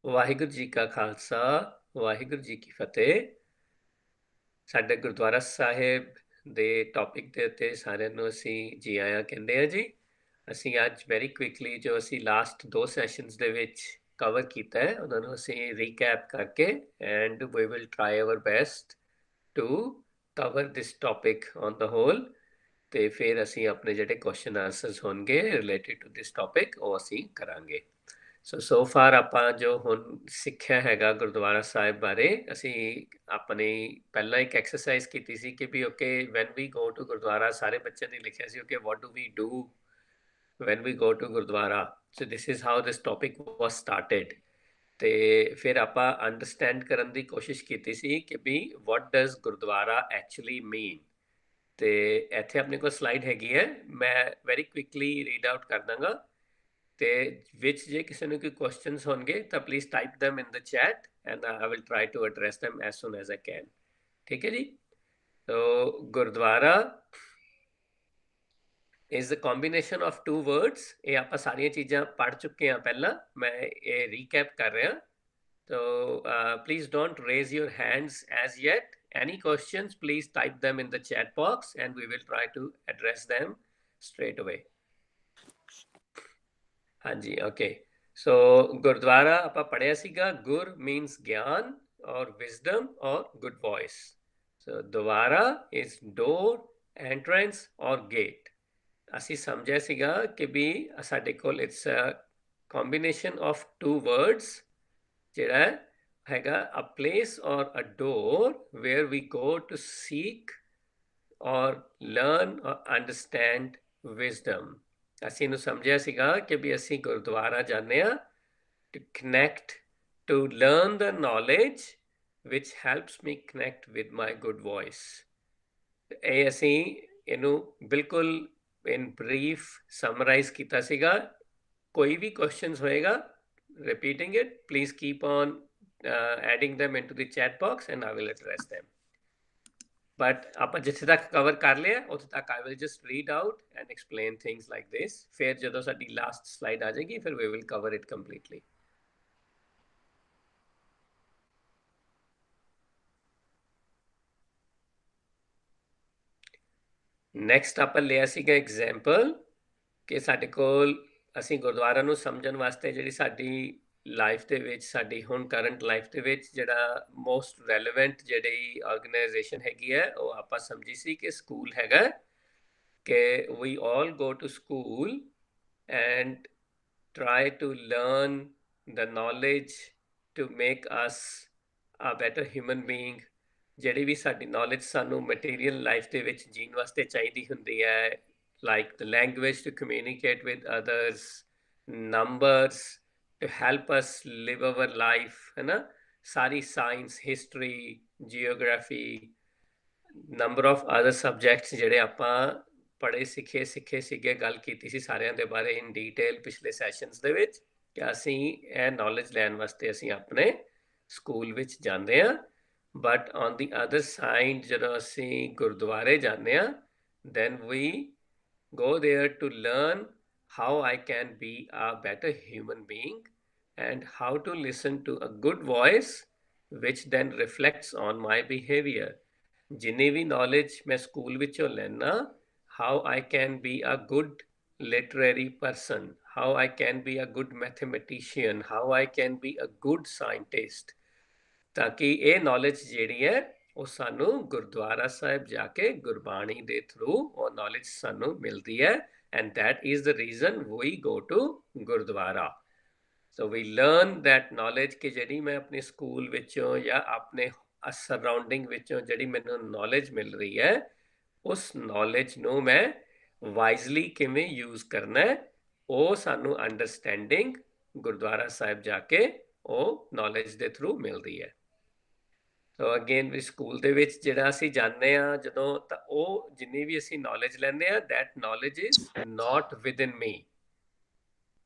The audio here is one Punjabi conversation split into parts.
ਵਾਹਿਗੁਰੂ ਜੀ ਕਾ ਖਾਲਸਾ, ਵਾਹਿਗੁਰੂ ਜੀ ਕੀ ਫਤਿਹ। ਸਾਡੇ ਗੁਰਦੁਆਰਾ ਸਾਹਿਬ ਦੇ ਟੌਪਿਕ ਦੇ ਉੱਤੇ ਸਾਰਿਆਂ ਨੂੰ ਅਸੀਂ ਜੀ ਆਇਆਂ ਕਹਿੰਦੇ ਆ ਜੀ। ਅਸੀਂ ਅੱਜ ਵੈਰੀ ਕੁਇਕਲੀ ਜੋ ਅਸੀਂ ਲਾਸਟ 2 ਸੈਸ਼ਨਸ ਦੇ ਵਿੱਚ ਕਵਰ ਕੀਤਾ ਹੈ ਉਹਨਾਂ ਨੂੰ ਅਸੀਂ ਰੀਕੈਪ ਕਰਕੇ and we will try our best to cover this topic on the whole. ਤੇ ਫਿਰ ਅਸੀਂ ਆਪਣੇ ਜਿਹੜੇ ਕੁਐਸਚਨ ਆਨਸਰਸ ਹੋਣਗੇ ਰਿਲੇਟਡ ਟੂ ਦਿਸ ਟੌਪਿਕ ਉਹ ਅਸੀਂ ਕਰਾਂਗੇ। ਸੋ ਫਾਰ ਆਪਾਂ ਜੋ ਹੁਣ ਸਿੱਖਿਆ ਹੈਗਾ ਗੁਰਦੁਆਰਾ ਸਾਹਿਬ ਬਾਰੇ, ਅਸੀਂ ਆਪਣੀ ਪਹਿਲਾਂ ਇੱਕ ਐਕਸਰਸਾਈਜ਼ ਕੀਤੀ ਸੀ ਕਿ ਵੀ okay when we go to gurdwara, ਸਾਰੇ ਬੱਚਿਆਂ ਨੇ ਲਿਖਿਆ ਸੀ okay what do we do when we go to gurdwara. So this is how this topic was started. ਤੇ ਫਿਰ ਆਪਾਂ ਅੰਡਰਸਟੈਂਡ ਕਰਨ ਦੀ ਕੋਸ਼ਿਸ਼ ਕੀਤੀ ਸੀ ਕਿ ਵੀ ਵਾਟ ਡਜ਼ ਗੁਰਦੁਆਰਾ ਐਕਚੁਅਲੀ ਮੀਨ। ਤੇ ਇੱਥੇ ਆਪਣੇ ਕੋਲ ਸਲਾਈਡ ਹੈਗੀ ਹੈ, ਮੈਂ ਵੈਰੀ ਕੁਇਕਲੀ ਰੀਡ ਆਊਟ ਕਰ ਦਾਂਗਾ ਤੇ ਵਿੱਚ ਜੇ ਕਿਸੇ ਨੂੰ ਕੋਈ ਕੁਐਸਚਨਸ ਹੋਣਗੇ ਤਾਂ please type them in the chat and I will try to address them as soon as I can। ਠੀਕ ਹੈ ਜੀ। ਸੋ Gurdwara is the combination of two words। ਇਹ ਆਪਾਂ ਸਾਰੀਆਂ ਚੀਜ਼ਾਂ ਪੜ੍ਹ ਚੁੱਕੇ ਹਾਂ ਪਹਿਲਾਂ, ਮੈਂ ਇਹ ਰੀਕੈਪ ਕਰ ਰਿਹਾ। So please don't raise your hands as yet। Any questions, please type them in the chat box and we will try to address them straight away। ਹਾਂਜੀ, ਓਕੇ। ਸੋ ਗੁਰਦੁਆਰਾ ਆਪਾਂ ਪੜ੍ਹਿਆ ਸੀਗਾ, ਗੁਰ ਮੀਨਸ ਗਿਆਨ ਔਰ ਵਿਜ਼ਡਮ ਔਰ good voice. So dwara is door, entrance or gate. ਅਸੀਂ ਸਮਝਿਆ ਸੀਗਾ ਕਿ ਵੀ ਸਾਡੇ ਕੋਲ it's a combination of two words, ਜਿਹੜਾ ਹੈਗਾ a place or a door where we go to seek or learn or understand wisdom. ਅਸੀਂ ਇਹਨੂੰ ਸਮਝਿਆ ਸੀਗਾ ਕਿ ਵੀ ਅਸੀਂ ਗੁਰਦੁਆਰਾ ਜਾਂਦੇ ਹਾਂ to connect, to learn the knowledge which helps me connect with my good voice. ਇਹ ਅਸੀਂ ਇਹਨੂੰ ਬਿਲਕੁਲ ਇਨ ਬਰੀਫ ਸਮਰਾਈਜ਼ ਕੀਤਾ ਸੀਗਾ। ਕੋਈ ਵੀ ਕੁਐਸਚਨਸ ਹੋਏਗਾ repeating it, please keep on adding them into the chat box and I will address them। But ਆਪਾਂ ਜਿੱਥੇ ਤੱਕ ਕਵਰ ਕਰ ਲਿਆ ਉੱਥੇ ਤੱਕ I will just read out and explain things like this. ਫਿਰ ਜਦੋਂ ਸਾਡੀ ਲਾਸਟ ਸਲਾਈਡ ਆ ਜਾਏਗੀ ਫਿਰ we will cover it completely. Next ਆਪਾਂ ਲਿਆ ਸੀਗਾ ਐਗਜ਼ਾਮਪਲ ਕਿ ਸਾਡੇ ਕੋਲ ਅਸੀਂ ਗੁਰਦੁਆਰਾ ਨੂੰ ਸਮਝਣ ਵਾਸਤੇ ਜਿਹੜੀ ਸਾਡੀ ਲਾਈਫ ਦੇ ਵਿੱਚ, ਸਾਡੀ ਹੁਣ ਕਰੰਟ ਲਾਈਫ ਦੇ ਵਿੱਚ ਜਿਹੜਾ ਮੋਸਟ ਰੈਲੇਵੈਂਟ ਜਿਹੜੀ ਆਰਗੇਨਾਈਜੇਸ਼ਨ ਹੈਗੀ ਹੈ ਉਹ ਆਪਾਂ ਸਮਝੀ ਸੀ ਕਿ ਸਕੂਲ ਹੈਗਾ। ਕਿ we all go to school and try to learn the knowledge to make us a better human being। ਜਿਹੜੀ ਵੀ ਸਾਡੀ ਨੌਲੇਜ ਸਾਨੂੰ ਮਟੀਰੀਅਲ ਲਾਈਫ ਦੇ ਵਿੱਚ ਜੀਣ ਵਾਸਤੇ ਚਾਹੀਦੀ ਹੁੰਦੀ ਹੈ, like the language to communicate with others, numbers to help us live our life, ਹੈ ਨਾ। ਸਾਰੀ science, history, geography, number of other subjects ਜਿਹੜੇ ਆਪਾਂ ਪੜ੍ਹੇ ਸਿੱਖੇ ਸੀਗੇ, ਗੱਲ ਕੀਤੀ ਸੀ ਸਾਰਿਆਂ ਦੇ ਬਾਰੇ ਇਨ ਡੀਟੇਲ ਪਿਛਲੇ ਸੈਸ਼ਨਸ ਦੇ ਵਿੱਚ ਕਿ ਅਸੀਂ ਇਹ ਨੌਲੇਜ ਲੈਣ ਵਾਸਤੇ ਅਸੀਂ ਆਪਣੇ ਸਕੂਲ ਵਿੱਚ ਜਾਂਦੇ ਹਾਂ। But on the other side ਜਦੋਂ ਅਸੀਂ ਗੁਰਦੁਆਰੇ ਜਾਂਦੇ ਹਾਂ then we go there to learn how I can be a better human being and how to listen to a good voice which then reflects on my behavior। ਜਿੰਨੀ ਵੀ ਨੌਲੇਜ ਮੈਂ ਸਕੂਲ ਵਿੱਚੋਂ ਲੈਣਾ, how I can be a good literary person, how I can be a good mathematician, how I can be a good scientist। ਤਾਂ ਕਿ ਇਹ ਨੌਲੇਜ ਜਿਹੜੀ ਹੈ ਉਹ ਸਾਨੂੰ ਗੁਰਦੁਆਰਾ ਸਾਹਿਬ ਜਾ ਕੇ ਗੁਰਬਾਣੀ ਦੇ ਥਰੂ ਉਹ ਨੌਲੇਜ ਸਾਨੂੰ ਮਿਲਦੀ ਹੈ and that is the reason we go to gurdwara. So we learn that knowledge ਕਿ ਜਿਹੜੀ ਮੈਂ ਆਪਣੇ ਸਕੂਲ ਵਿੱਚੋਂ ਜਾਂ ਆਪਣੇ ਸਰਾਊਂਡਿੰਗ ਵਿੱਚੋਂ ਜਿਹੜੀ ਮੈਨੂੰ ਨੌਲੇਜ ਮਿਲ ਰਹੀ ਹੈ ਉਸ ਨੌਲੇਜ ਨੂੰ ਮੈਂ ਵਾਈਜ਼ਲੀ ਕਿਵੇਂ ਯੂਜ਼ ਕਰਨਾ ਹੈ, ਉਹ ਸਾਨੂੰ ਅੰਡਰਸਟੈਂਡਿੰਗ ਗੁਰਦੁਆਰਾ ਸਾਹਿਬ ਜਾ ਕੇ ਉਹ ਨੌਲੇਜ ਦੇ ਥਰੂ ਮਿਲਦੀ ਹੈ। ਸੋ ਅਗੇਨ ਵੀ ਸਕੂਲ ਦੇ ਵਿੱਚ ਜਿਹੜਾ ਅਸੀਂ ਜਾਂਦੇ ਹਾਂ ਜਦੋਂ, ਤਾਂ ਉਹ ਜਿੰਨੀ ਵੀ ਅਸੀਂ ਨੌਲੇਜ ਲੈਂਦੇ ਹਾਂ that knowledge is not within me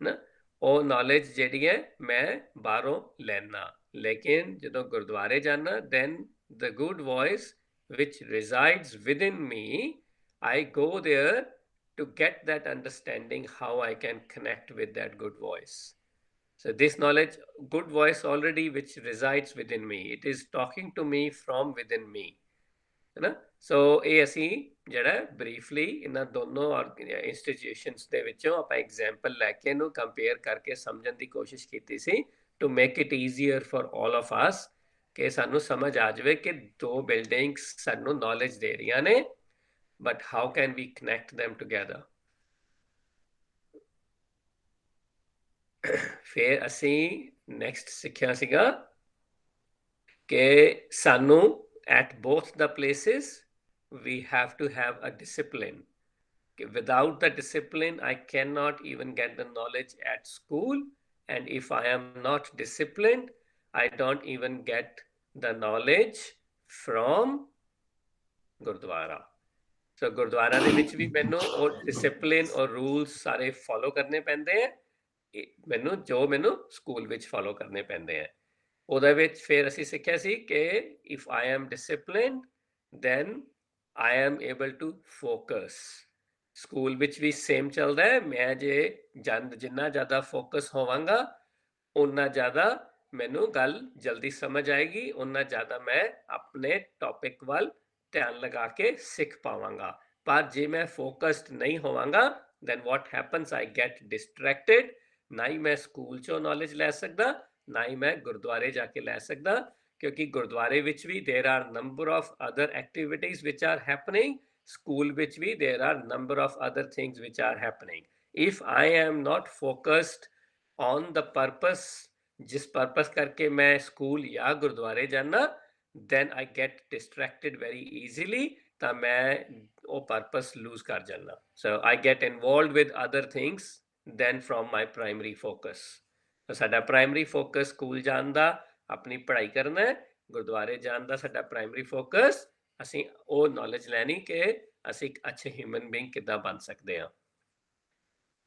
ਨਾ। ਉਹ ਨੌਲੇਜ ਜਿਹੜੀ ਹੈ ਮੈਂ ਬਾਹਰੋਂ ਲੈਣਾ। ਲੇਕਿਨ ਜਦੋਂ ਗੁਰਦੁਆਰੇ ਜਾਣਾ then the good voice which resides within me, I go there to get that understanding how I can connect with that good voice। So this knowledge, good voice already which resides within me, it is talking to me from within me, है ना। ਸੋ ਇਹ ਅਸੀਂ ਜਿਹੜਾ ਬਰੀਫਲੀ ਇਹਨਾਂ ਦੋਨੋਂ ਇੰਸਟੀਟਿਊਸ਼ਨਸ ਦੇ ਵਿੱਚੋਂ ਆਪਾਂ ਐਗਜ਼ਾਮਪਲ ਲੈ ਕੇ ਇਹਨੂੰ ਕੰਪੇਅਰ ਕਰਕੇ ਸਮਝਣ ਦੀ ਕੋਸ਼ਿਸ਼ ਕੀਤੀ ਸੀ, to make it easier for all of us, ਕਿ ਸਾਨੂੰ ਸਮਝ ਆ ਜਾਵੇ ਕਿ ਦੋ ਬਿਲਡਿੰਗਸ ਸਾਨੂੰ ਨੌਲੇਜ ਦੇ ਰਹੀਆਂ ਨੇ, but how can we connect them together. ਫਿਰ ਅਸੀਂ ਨੈਕਸਟ ਸਿੱਖਿਆ ਸੀਗਾ ਕਿ ਸਾਨੂੰ at both the places we have to have a discipline. Without the discipline I cannot even get the knowledge at school, and if I am not disciplined I don't even get the knowledge from Gurdwara. So Gurdwara ਦੇ ਵਿੱਚ ਵੀ ਮੈਨੂੰ ਉਹ discipline ਔਰ rules ਸਾਰੇ follow ਕਰਨੇ ਪੈਂਦੇ ਆ, ਮੈਨੂੰ ਜੋ ਮੈਨੂੰ ਸਕੂਲ ਵਿੱਚ follow ਕਰਨੇ ਪੈਂਦੇ ਆ। ਉਹਦੇ ਵਿੱਚ ਫਿਰ ਅਸੀਂ ਸਿੱਖਿਆ ਸੀ ਕਿ if I am disciplined then I am able to focus। School ਵਿੱਚ ਵੀ ਸੇਮ ਚੱਲਦਾ ਹੈ, ਮੈਂ ਜੇ ਜਿੰਨਾ ਜ਼ਿਆਦਾ ਫੋਕਸ ਹੋਵਾਂਗਾ ਉਨਾ ਜ਼ਿਆਦਾ ਮੈਨੂੰ ਗੱਲ ਜਲਦੀ ਸਮਝ ਆਏਗੀ, ਉਨਾ ਜ਼ਿਆਦਾ ਮੈਂ ਆਪਣੇ ਟੌਪਿਕ ਵੱਲ ਧਿਆਨ ਲਗਾ ਕੇ ਸਿੱਖ ਪਾਵਾਂਗਾ। ਪਰ ਜੇ ਮੈਂ ਫੋਕਸਡ ਨਹੀਂ ਹੋਵਾਂਗਾ then what happens, I get distracted, ਨਾ ਹੀ ਮੈਂ ਸਕੂਲ ਚੋਂ ਨੌਲੇਜ ਲੈ ਸਕਦਾ, ਨਾ ਹੀ ਮੈਂ ਗੁਰਦੁਆਰੇ ਜਾ ਕੇ ਲੈ ਸਕਦਾ, ਕਿਉਂਕਿ ਗੁਰਦੁਆਰੇ ਵਿੱਚ ਵੀ there are number of other activities which are happening, school ਵਿੱਚ ਵੀ there are number of other things which are happening। if I am not focused on the purpose, ਜਿਸ purpose ਕਰਕੇ ਮੈਂ ਸਕੂਲ ਜਾਂ ਗੁਰਦੁਆਰੇ ਜਾਣਾ, then I get distracted very easily, ਤਾਂ ਮੈਂ ਉਹ purpose lose ਕਰ ਜਾਣਾ। so I get involved with other things than from my primary focus। ਸਾਡਾ ਪ੍ਰਾਇਮਰੀ ਫੋਕਸ ਸਕੂਲ ਜਾਣ ਦਾ, ਆਪਣੀ ਪੜ੍ਹਾਈ ਕਰਨਾ ਹੈ, ਗੁਰਦੁਆਰੇ ਜਾਣ ਦਾ ਸਾਡਾ ਪ੍ਰਾਇਮਰੀ ਫੋਕਸ ਅਸੀਂ ਉਹ ਨੌਲੇਜ ਲੈਣੀ ਕਿ ਅਸੀਂ ਇੱਕ ਅੱਛੇ ਹਿਊਮਨ ਬੀਇੰਗ ਕਿੱਦਾਂ ਬਣ ਸਕਦੇ ਹਾਂ।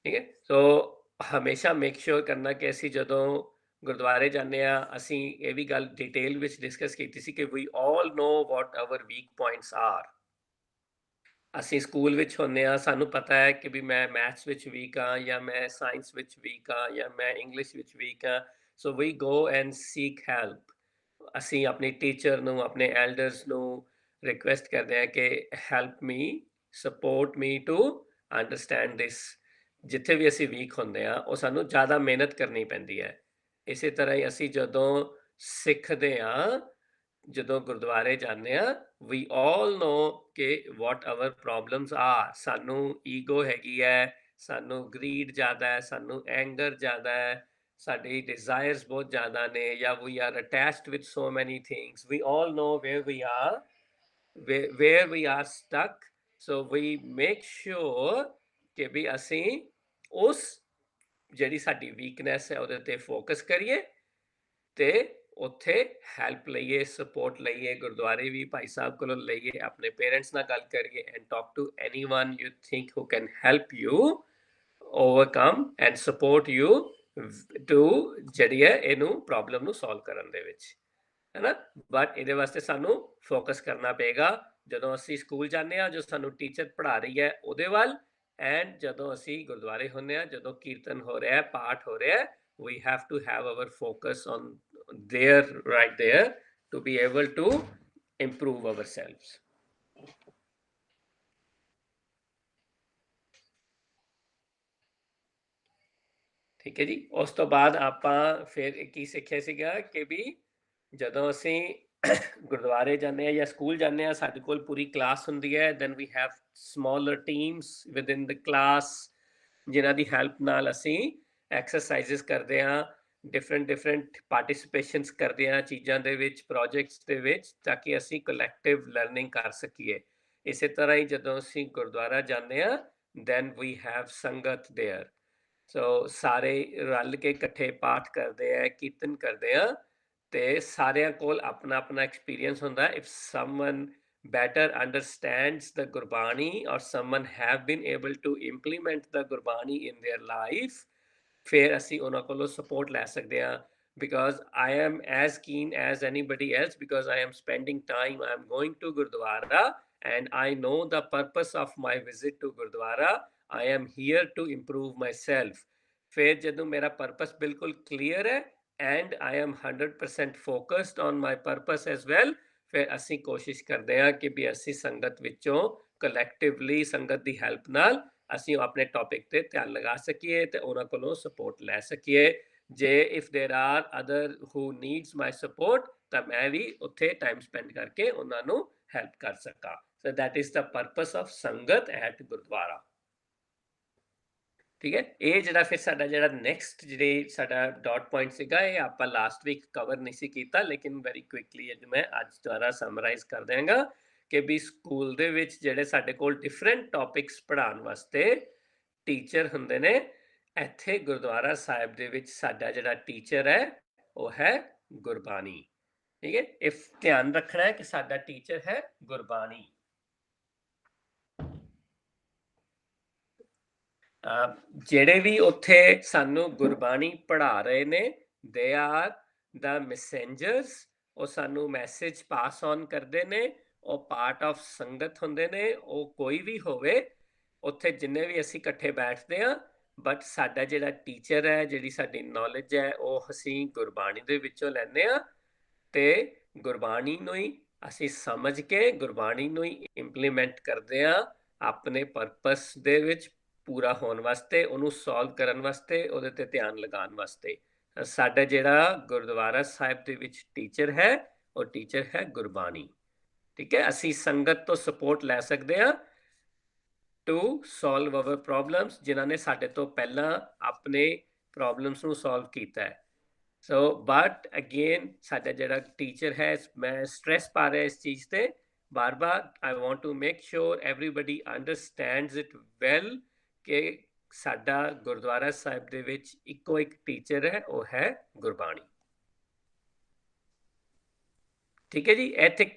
ਠੀਕ ਹੈ, ਸੋ ਹਮੇਸ਼ਾ ਮੇਕ ਸ਼ੋਰ ਕਰਨਾ ਕਿ ਅਸੀਂ ਜਦੋਂ ਗੁਰਦੁਆਰੇ ਜਾਂਦੇ ਆ, ਅਸੀਂ ਇਹ ਵੀ ਗੱਲ ਡਿਟੇਲ ਵਿੱਚ ਡਿਸਕਸ ਕੀਤੀ ਸੀ ਕਿ ਵੀ ਆਲ ਨੋ ਵਾਟ ਆਵਰ ਵੀਕ ਪੁਆਇੰਟਸ ਆਰ। ਅਸੀਂ ਸਕੂਲ ਵਿੱਚ ਹੁੰਦੇ ਆ, ਸਾਨੂੰ ਪਤਾ ਹੈ ਕਿ ਵੀ ਮੈਂ ਮੈਥਸ ਵਿੱਚ ਵੀਕ ਹਾਂ, ਜਾਂ ਮੈਂ ਸਾਇੰਸ ਵਿੱਚ ਵੀਕ ਹਾਂ, ਜਾਂ ਮੈਂ ਇੰਗਲਿਸ਼ ਵਿੱਚ ਵੀਕ ਹਾਂ। ਸੋ we go and seek help. ਅਸੀਂ ਆਪਣੇ ਟੀਚਰ ਨੂੰ, ਆਪਣੇ ਐਲਡਰਸ ਨੂੰ ਰਿਕੁਐਸਟ ਕਰਦੇ ਹਾਂ ਕਿ help me, support me to understand this. ਜਿੱਥੇ ਵੀ ਅਸੀਂ ਵੀਕ ਹੁੰਦੇ ਆ ਉਹ ਸਾਨੂੰ ਜ਼ਿਆਦਾ ਮਿਹਨਤ ਕਰਨੀ ਪੈਂਦੀ ਹੈ। ਇਸੇ ਤਰ੍ਹਾਂ ਹੀ ਅਸੀਂ ਜਦੋਂ ਸਿੱਖਦੇ ਹਾਂ, ਜਦੋਂ ਗੁਰਦੁਆਰੇ ਜਾਂਦੇ ਆ, ਵੀ ਆਲ ਨੋ ਕਿ ਵਾਟ ਆਵਰ ਪ੍ਰੋਬਲਮਸ ਆ। ਸਾਨੂੰ ਈਗੋ ਹੈਗੀ ਹੈ, ਸਾਨੂੰ ਗਰੀਡ ਜ਼ਿਆਦਾ ਹੈ, ਸਾਨੂੰ ਐਂਗਰ ਜ਼ਿਆਦਾ ਹੈ, ਸਾਡੀ ਡਿਜ਼ਾਇਰਸ ਬਹੁਤ ਜ਼ਿਆਦਾ ਨੇ, ਜਾਂ we are attached with so many things. We all know where we are, where we are stuck। so we make sure ਕਿ ਵੀ ਅਸੀਂ ਉਸ ਜਿਹੜੀ ਸਾਡੀ ਵੀਕਨੈਸ ਹੈ ਉਹਦੇ ਤੇ ਫੋਕਸ ਕਰੀਏ, ਤੇ ਉੱਥੇ ਹੈਲਪ ਲਈਏ, ਸਪੋਰਟ ਲਈਏ, ਗੁਰਦੁਆਰੇ ਵੀ ਭਾਈ ਸਾਹਿਬ ਕੋਲੋਂ ਲਈਏ, ਆਪਣੇ ਪੇਰੈਂਟਸ ਨਾਲ ਗੱਲ ਕਰੀਏ, and talk to anyone you think who can help you overcome and support you to ਜਿਹੜੀ ਹੈ ਇਹਨੂੰ ਪ੍ਰੋਬਲਮ ਨੂੰ ਸੋਲਵ ਕਰਨ ਦੇ ਵਿੱਚ, ਹੈ ਨਾ। ਬਟ ਇਹਦੇ ਵਾਸਤੇ ਸਾਨੂੰ ਫੋਕਸ ਕਰਨਾ ਪਏਗਾ ਜਦੋਂ ਅਸੀਂ ਸਕੂਲ ਜਾਂਦੇ ਹਾਂ, ਜੋ ਸਾਨੂੰ ਟੀਚਰ ਪੜ੍ਹਾ ਰਹੀ ਹੈ ਉਹਦੇ ਵੱਲ, ਐਂਡ ਜਦੋਂ ਅਸੀਂ ਗੁਰਦੁਆਰੇ ਹੁੰਦੇ ਹਾਂ, ਜਦੋਂ ਕੀਰਤਨ ਹੋ ਰਿਹਾ, ਪਾਠ ਹੋ ਰਿਹਾ, we have to have our focus on there, right there, to be able to improve ourselves। ਠੀਕ ਹੈ ਜੀ। ਉਸ ਤੋਂ ਬਾਅਦ ਆਪਾਂ ਫਿਰ ਕੀ ਸਿੱਖਿਆ ਸੀਗਾ ਕਿ ਵੀ ਜਦੋਂ ਅਸੀਂ ਗੁਰਦੁਆਰੇ ਜਾਂਦੇ ਆ ਜਾਂ ਸਕੂਲ ਜਾਂਦੇ ਆ, ਸਾਡੇ ਕੋਲ ਪੂਰੀ ਕਲਾਸ ਹੁੰਦੀ ਹੈ, then we have smaller teams within the class, ਜਿਨ੍ਹਾਂ ਦੀ ਹੈਲਪ ਨਾਲ ਅਸੀਂ ਐਕਸਰਸਾਈਜ਼ਸ ਕਰਦੇ ਹਾਂ, ਡਿਫਰੈਂਟ ਪਾਰਟੀਸਪੇਸ਼ਨਸ ਕਰਦੇ ਹਾਂ ਚੀਜ਼ਾਂ ਦੇ ਵਿੱਚ, ਪ੍ਰੋਜੈਕਟਸ ਦੇ ਵਿੱਚ, ਤਾਂ ਕਿ ਅਸੀਂ ਕਲੈਕਟਿਵ ਲਰਨਿੰਗ ਕਰ ਸਕੀਏ। ਇਸੇ ਤਰ੍ਹਾਂ ਹੀ ਜਦੋਂ ਅਸੀਂ ਗੁਰਦੁਆਰਾ ਜਾਂਦੇ ਹਾਂ, ਦੈਨ ਵੀ ਹੈਵ ਸੰਗਤ ਦੇਅਰ। ਸੋ ਸਾਰੇ ਰਲ ਕੇ ਇਕੱਠੇ ਪਾਠ ਕਰਦੇ ਆ, ਕੀਰਤਨ ਕਰਦੇ ਆ, ਤੇ ਸਾਰਿਆਂ ਕੋਲ ਆਪਣਾ ਆਪਣਾ ਐਕਸਪੀਰੀਅੰਸ ਹੁੰਦਾ। If summon better understands the Gurbani, or someone have been able to implement the Gurbani in their life, ਫਿਰ ਅਸੀਂ ਉਹਨਾਂ ਕੋਲੋਂ support ਲੈ ਸਕਦੇ ਹਾਂ, because I am as keen as anybody else, because I am spending time, I am going to Gurdwara, and I know the purpose of my visit to Gurdwara, I am here to improve myself। फिर जदों मेरा पर्पस बिल्कुल क्लियर है and I am 100% focused on my purpose as well, फिर ਅਸੀਂ ਕੋਸ਼ਿਸ਼ ਕਰਦੇ ਹਾਂ ਕਿ ਵੀ ਅਸੀਂ ਸੰਗਤ ਵਿੱਚੋਂ ਕਲੈਕਟਿਵਲੀ ਸੰਗਤ ਦੀ ਹੈਲਪ ਨਾਲ ਅਸੀਂ ਆਪਣੇ ਟੌਪਿਕ ਤੇ ਧਿਆਨ ਲਗਾ ਸਕੀਏ ਤੇ ਉਹਨਾਂ ਕੋਲੋਂ ਸਪੋਰਟ ਲੈ ਸਕੀਏ। ਜੇ ਇਫ ਦੇਰ ਆਰ ਅਦਰ ਹੂ ਨੀਡਸ ਮਾਈ ਸਪੋਰਟ ਤਾਂ ਮੈਂ ਵੀ ਉੱਥੇ ਟਾਈਮ ਸਪੈਂਡ ਕਰਕੇ ਉਹਨਾਂ ਨੂੰ ਹੈਲਪ ਕਰ ਸਕਾਂ। So that is the purpose of ਸੰਗਤ ਐਟ ਗੁਰਦੁਆਰਾ। ਠੀਕ ਹੈ, ਇਹ ਜਿਹੜਾ ਫਿਰ ਸਾਡਾ ਜਿਹੜਾ ਨੈਕਸਟ ਜਿਹੜੇ ਸਾਡਾ ਡਾਟ ਪੁਆਇੰਟ ਸੀਗਾ, ਇਹ ਆਪਾਂ ਲਾਸਟ ਵੀਕ ਕਵਰ ਨਹੀਂ ਸੀ ਕੀਤਾ, ਲੇਕਿਨ ਵੈਰੀ ਕੁਇਕਲੀ ਇਹ ਮੈਂ ਅੱਜ ਦੁਆਰਾ ਸਮਰਾਈਜ਼ ਕਰ ਦਿਆਂਗਾ ਕਿ ਵੀ ਸਕੂਲ ਦੇ ਵਿੱਚ ਜਿਹੜੇ ਸਾਡੇ ਕੋਲ ਡਿਫਰੈਂਟ ਟੌਪਿਕਸ ਪੜ੍ਹਾਉਣ ਵਾਸਤੇ ਟੀਚਰ ਹੁੰਦੇ ਨੇ, ਇੱਥੇ ਗੁਰਦੁਆਰਾ ਸਾਹਿਬ ਦੇ ਵਿੱਚ ਸਾਡਾ ਜਿਹੜਾ ਟੀਚਰ ਹੈ ਉਹ ਹੈ ਗੁਰਬਾਣੀ। ਠੀਕ ਹੈ, ਇਹ ਧਿਆਨ ਰੱਖਣਾ ਹੈ ਕਿ ਸਾਡਾ ਟੀਚਰ ਹੈ ਗੁਰਬਾਣੀ। ਜਿਹੜੇ ਵੀ ਉੱਥੇ ਸਾਨੂੰ ਗੁਰਬਾਣੀ ਪੜ੍ਹਾ ਰਹੇ ਨੇ, ਦੇ ਆਰ ਦਾ ਮੈਸੇਂਜਰਸ, ਉਹ ਸਾਨੂੰ ਮੈਸੇਜ ਪਾਸ ਔਨ ਕਰਦੇ ਨੇ, ਉਹ ਪਾਰਟ ਆਫ ਸੰਗਤ ਹੁੰਦੇ ਨੇ। ਉਹ ਕੋਈ ਵੀ ਹੋਵੇ ਉੱਥੇ ਜਿੰਨੇ ਵੀ ਅਸੀਂ ਇਕੱਠੇ ਬੈਠਦੇ ਹਾਂ, ਬਟ ਸਾਡਾ ਜਿਹੜਾ ਟੀਚਰ ਹੈ, ਜਿਹੜੀ ਸਾਡੀ ਨੌਲੇਜ ਹੈ, ਉਹ ਅਸੀਂ ਗੁਰਬਾਣੀ ਦੇ ਵਿੱਚੋਂ ਲੈਂਦੇ ਹਾਂ ਤੇ ਗੁਰਬਾਣੀ ਨੂੰ ਹੀ ਅਸੀਂ ਸਮਝ ਕੇ ਗੁਰਬਾਣੀ ਨੂੰ ਹੀ ਇੰਪਲੀਮੈਂਟ ਕਰਦੇ ਹਾਂ ਆਪਣੇ ਪਰਪਸ ਦੇ ਵਿੱਚ ਪੂਰਾ ਹੋਣ ਵਾਸਤੇ, ਉਹਨੂੰ ਸੋਲਵ ਕਰਨ ਵਾਸਤੇ, ਉਹਦੇ ਤੇ ਧਿਆਨ ਲਗਾਉਣ ਵਾਸਤੇ। ਸਾਡਾ ਜਿਹੜਾ ਗੁਰਦੁਆਰਾ ਸਾਹਿਬ ਦੇ ਵਿੱਚ ਟੀਚਰ ਹੈ, ਉਹ ਟੀਚਰ ਹੈ ਗੁਰਬਾਣੀ। ਠੀਕ ਹੈ, ਅਸੀਂ ਸੰਗਤ ਤੋਂ ਸਪੋਰਟ ਲੈ ਸਕਦੇ ਹਾਂ ਟੂ ਸੋਲਵ ਆਵਰ ਪ੍ਰੋਬਲਮਸ, ਜਿਨ੍ਹਾਂ ਨੇ ਸਾਡੇ ਤੋਂ ਪਹਿਲਾਂ ਆਪਣੇ ਪ੍ਰੋਬਲਮਸ ਨੂੰ ਸੋਲਵ ਕੀਤਾ ਹੈ। ਸੋ ਬਟ ਅਗੇਨ ਸਾਡਾ ਜਿਹੜਾ ਟੀਚਰ ਹੈ, ਮੈਂ ਸਟ੍ਰੈਸ ਪਾ ਰਿਹਾ ਇਸ ਚੀਜ਼ ਤੇ ਬਾਰ ਬਾਰ, I want to make sure everybody understands it well ਕਿ ਸਾਡਾ ਗੁਰਦੁਆਰਾ ਸਾਹਿਬ ਦੇ ਵਿੱਚ ਇੱਕੋ ਇੱਕ ਟੀਚਰ ਹੈ, ਉਹ ਹੈ ਗੁਰਬਾਣੀ। ਠੀਕ ਹੈ ਜੀ,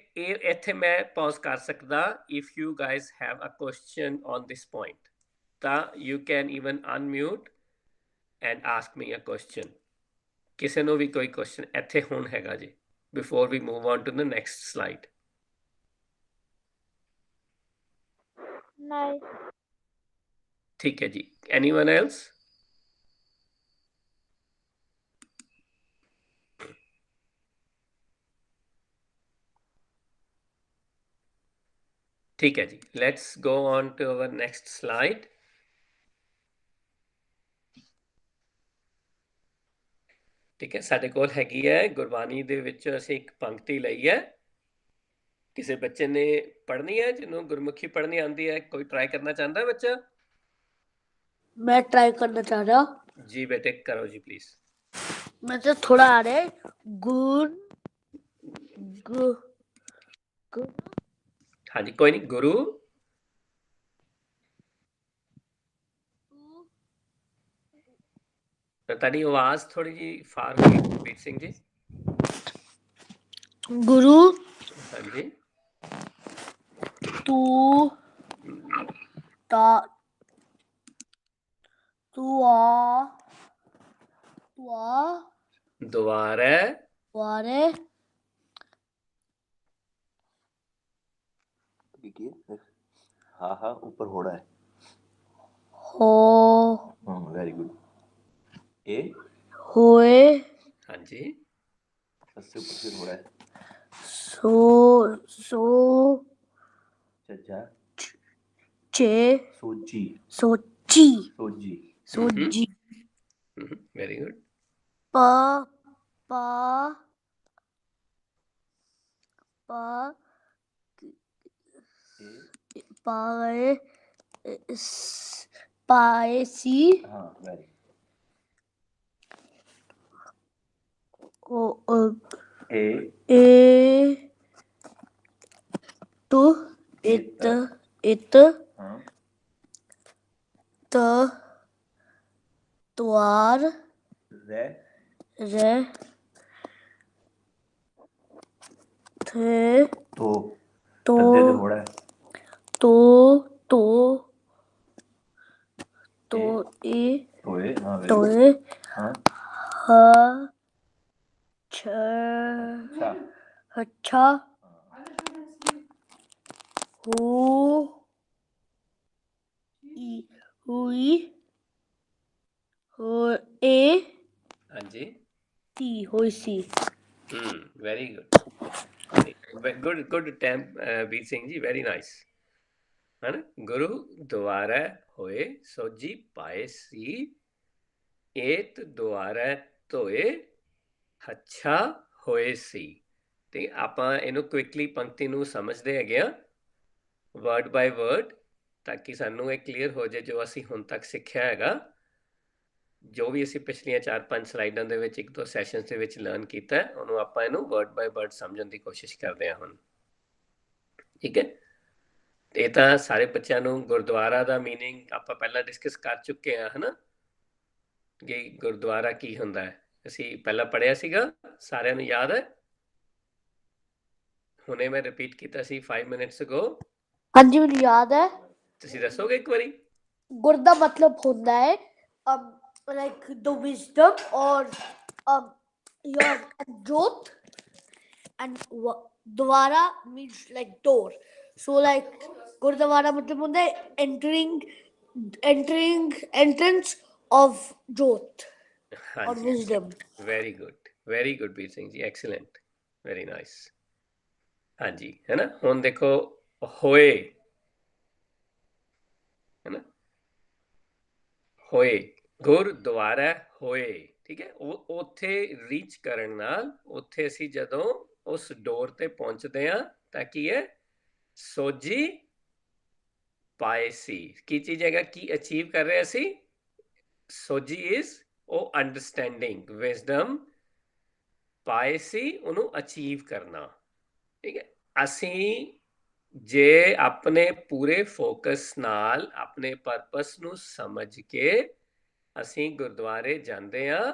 ਇੱਥੇ ਮੈਂ ਪੌਜ਼ ਕਰ ਸਕਦਾ। If you guys have a question on this point ਤਾਂ you can even unmute and ask me a question. ਕਿਸੇ ਨੂੰ ਵੀ ਕੋਈ ਕੁਐਸਚਨ ਇੱਥੇ ਹੁਣ ਹੈਗਾ ਜੀ, before we move on to the next slide? ਨਹੀਂ। ਠੀਕ ਹੈ ਜੀ, ਐਨੀਵਨ ਐਲਸ? ਠੀਕ ਹੈ ਜੀ, let's go on to our next slide. ਠੀਕ ਹੈ, ਸਾਡੇ ਕੋਲ ਹੈਗੀ ਹੈ ਗੁਰਬਾਣੀ ਦੇ ਵਿੱਚ ਅਸੀਂ ਇੱਕ ਪੰਕਤੀ ਲਈ ਹੈ। ਕਿਸੇ ਬੱਚੇ ਨੇ ਪੜ੍ਹਨੀ ਹੈ, ਜਿਹਨੂੰ ਗੁਰਮੁਖੀ ਪੜ੍ਹਨੀ ਆਉਂਦੀ ਹੈ? ਕੋਈ ਟਰਾਈ ਕਰਨਾ ਚਾਹੁੰਦਾ ਬੱਚਾ? मैं ट्राई करना चाह रहा हूँ। जी बेटे करो जी प्लीज। मैं तो थोड़ा आ रहा है। गुण हाँ जी, कोई नहीं। गुरु ताड़ी आवाज थोड़ी जी फार होगी बीर सिंह जी। गुरु हाँ जी। तू ता तू आ द्वारे वारे हाँ हाँ ऊपर हो रहा है। हो वेरी गुड। ए होए हाँ जी। सबसे ऊपर फिर हो रहा है। सो चचा चे सोची सोची सोजी सोजी वेरी गुड। पा पा पा पाए पाएसी। हाँ वेरी ओ ए तो इत हाँ त त्वार रे थे तो तो तद्दे से हो रहा है। तो ए हाँ very तो good। ए हाँ ह अच्छा अच्छा हुई ਹੋਰ A ਹਾਂਜੀ C ਹੋਈ C very good good attempt Veer Singh ji very nice ਹਨ ਗੁਰੂ ਦੁਆਰਾ ਹੋਏ ਸੋਜੀ ਪਾਏ ਸੀ ਏਤ ਦੁਆਰਾ ਧੋਏ ਹੱਛਾ ਹੋਏ ਸੀ ਤੇ ਆਪਾਂ ਇਹਨੂੰ ਕੁਇਕਲੀ ਪੰਕਤੀ ਨੂੰ ਸਮਝਦੇ ਹੈਗੇ ਆ ਵਰਡ ਬਾਈ ਵਰਡ ਤਾਂ ਕਿ ਸਾਨੂੰ ਇਹ ਕਲੀਅਰ ਹੋ ਜਾਏ ਜੋ ਅਸੀਂ ਹੁਣ ਤੱਕ ਸਿੱਖਿਆ ਹੈਗਾ ਜੋ ਵੀ ਅਸੀਂ ਪਿਛਲੀਆਂ 4-5 ਸਲਾਈਡਾਂ ਦੇ ਵਿੱਚ 1-2 ਸੈਸ਼ਨਸ ਦੇ ਵਿੱਚ ਲਰਨ ਕੀਤਾ ਉਹਨੂੰ ਆਪਾਂ ਇਹਨੂੰ ਵਰਡ ਬਾਈ ਵਰਡ ਸਮਝਣ ਦੀ ਕੋਸ਼ਿਸ਼ ਕਰਦੇ ਹਾਂ ਹੁਣ ਠੀਕ ਹੈ ਇਹ ਤਾਂ ਸਾਰੇ ਬੱਚਿਆਂ ਨੂੰ ਗੁਰਦੁਆਰਾ ਦਾ ਮੀਨਿੰਗ ਆਪਾਂ ਪਹਿਲਾਂ ਡਿਸਕਸ ਕਰ ਚੁੱਕੇ ਹਾਂ ਹਨਾ ਕਿ ਗੁਰਦੁਆਰਾ ਕੀ ਹੁੰਦਾ ਹੈ ਅਸੀਂ ਪਹਿਲਾਂ ਪੜ੍ਹਿਆ ਸੀਗਾ ਸਾਰਿਆਂ ਨੂੰ ਯਾਦ ਹੈ ਹੁਣੇ ਮੈਂ ਰਿਪੀਟ ਕੀਤਾ ਸੀ 5 ਮਿੰਟਸ ਅਗੋ ਹਾਂਜੀ ਮੈਨੂੰ ਯਾਦ ਹੈ ਤੁਸੀਂ ਦੱਸੋਗੇ ਇੱਕ ਵਾਰੀ ਗੁਰ ਦਾ ਮਤਲਬ ਹੁੰਦਾ ਹੈ like the wisdom or your jot and dwara means like door so like gurdwara matlab hunda hai entrance of jot or wisdom very good Veer Singh ji excellent very nice ਹਾਂਜੀ ਹੈ ਨਾ ਹੁਣ ਦੇਖੋ ਹੋਏ ਹੈ ਨਾ ਹੋਏ ਗੁਰਦੁਆਰਾ ਹੋਏ ਠੀਕ ਹੈ ਉਹ ਉੱਥੇ ਰੀਚ ਕਰਨ ਨਾਲ ਉੱਥੇ ਅਸੀਂ ਜਦੋਂ ਉਸ ਡੋਰ ਤੇ ਪਹੁੰਚਦੇ ਹਾਂ ਤਾਂ ਕੀ ਹੈ ਸੋਜੀ ਪਾਏ ਸੀ ਕੀ ਚੀਜ਼ ਹੈਗਾ ਕੀ ਅਚੀਵ ਕਰ ਰਹੇ ਅਸੀਂ ਸੋਜੀ ਇਜ਼ ਉਹ ਅੰਡਰਸਟੈਂਡਿੰਗ ਵਿਜ਼ਡਮ ਪਾਏ ਸੀ ਉਹਨੂੰ ਅਚੀਵ ਕਰਨਾ ਠੀਕ ਹੈ ਅਸੀਂ ਜੇ ਆਪਣੇ ਪੂਰੇ ਫੋਕਸ ਨਾਲ ਆਪਣੇ ਪਰਪਸ ਨੂੰ ਸਮਝ ਕੇ ਅਸੀਂ ਗੁਰਦੁਆਰੇ ਜਾਂਦੇ ਹਾਂ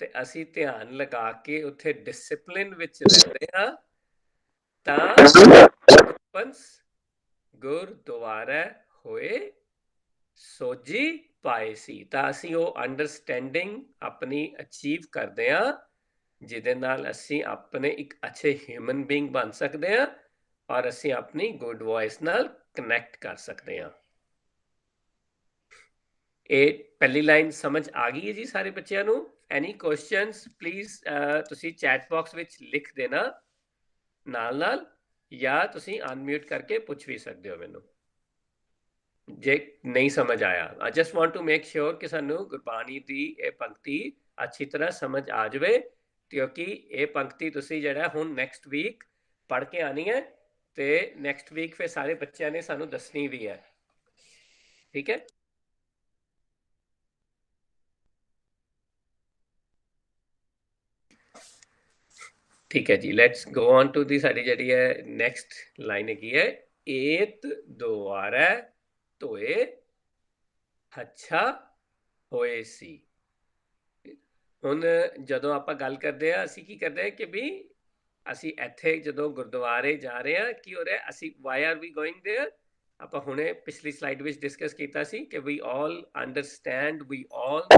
ਤੇ ਅਸੀਂ ਧਿਆਨ ਲਗਾ ਕੇ ਉੱਥੇ ਡਿਸਪਲਿਨ ਵਿੱਚ ਰਹਿੰਦੇ ਹਾਂ ਤਾਂ ਗੁਰਦੁਆਰਾ ਹੋਏ ਸੋਜੀ ਪਾਏ ਸੀ ਤਾਂ ਅਸੀਂ ਉਹ ਅੰਡਰਸਟੈਂਡਿੰਗ ਆਪਣੀ ਅਚੀਵ ਕਰਦੇ ਹਾਂ ਜਿਹਦੇ ਨਾਲ ਅਸੀਂ ਆਪਣੇ ਇੱਕ ਅੱਛੇ ਹਿਊਮਨ ਬੀਇੰਗ ਬਣ ਸਕਦੇ ਹਾਂ ਔਰ ਅਸੀਂ ਆਪਣੀ ਗੁੱਡ ਵੌਇਸ ਨਾਲ ਕਨੈਕਟ ਕਰ ਸਕਦੇ ਹਾਂ ਇਹ ਪਹਿਲੀ ਲਾਈਨ ਸਮਝ ਆ ਗਈ ਹੈ ਜੀ ਸਾਰੇ ਬੱਚਿਆਂ ਨੂੰ ਐਨੀ ਕੁਐਸਚਨਸ ਪਲੀਜ਼ ਤੁਸੀਂ ਚੈਟ ਬਾਕਸ ਵਿੱਚ ਲਿਖ ਦੇਣਾ ਨਾਲ ਜਾਂ ਤੁਸੀਂ ਅਨਮਿਊਟ ਕਰਕੇ ਪੁੱਛ ਵੀ ਸਕਦੇ ਹੋ ਮੈਨੂੰ ਜੇ ਨਹੀਂ ਸਮਝ ਆਇਆ I just want to make sure ਕਿ ਸਾਨੂੰ ਗੁਰਬਾਣੀ ਦੀ ਇਹ ਪੰਕਤੀ ਅੱਛੀ ਤਰ੍ਹਾਂ ਸਮਝ ਆ ਜਾਵੇ ਕਿਉਂਕਿ ਇਹ ਪੰਕਤੀ ਤੁਸੀਂ ਜਿਹੜਾ ਹੁਣ ਨੈਕਸਟ ਵੀਕ ਪੜ੍ਹ ਕੇ ਆਣੀ ਹੈ ਤੇ ਨੈਕਸਟ ਵੀਕ ਫਿਰ ਸਾਰੇ ਬੱਚਿਆਂ ਨੇ ਸਾਨੂੰ ਦੱਸਣੀ ਵੀ ਹੈ ਠੀਕ ਹੈ ਠੀਕ ਹੈ ਜੀ ਲੈਟਸ ਗੋ ਔਨ ਟੂ ਦੀ ਸਾਡੀ ਜਿਹੜੀ ਹੈ ਨੈਕਸਟ ਲਾਈਨ ਹੈਗੀ ਹੈ ਏਤ ਦੁਆਰਾ ਧੋਏ ਹੱਛਾ ਹੋਏ ਸੀ ਹੁਣ ਜਦੋਂ ਆਪਾਂ ਗੱਲ ਕਰਦੇ ਆ ਅਸੀਂ ਕੀ ਕਰਦੇ ਆ ਕਿ ਵੀ ਅਸੀਂ ਇੱਥੇ ਜਦੋਂ ਗੁਰਦੁਆਰੇ ਜਾ ਰਹੇ ਆ ਕੀ ਹੋ ਰਿਹਾ ਅਸੀਂ why are we going there ਆਪਾਂ ਹੁਣੇ ਪਿਛਲੀ ਸਲਾਈਡ ਵਿੱਚ ਡਿਸਕਸ ਕੀਤਾ ਸੀ ਕਿ ਵੀ ਆਲ ਅੰਡਰਸਟੈਂਡ ਵੀ ਆਲ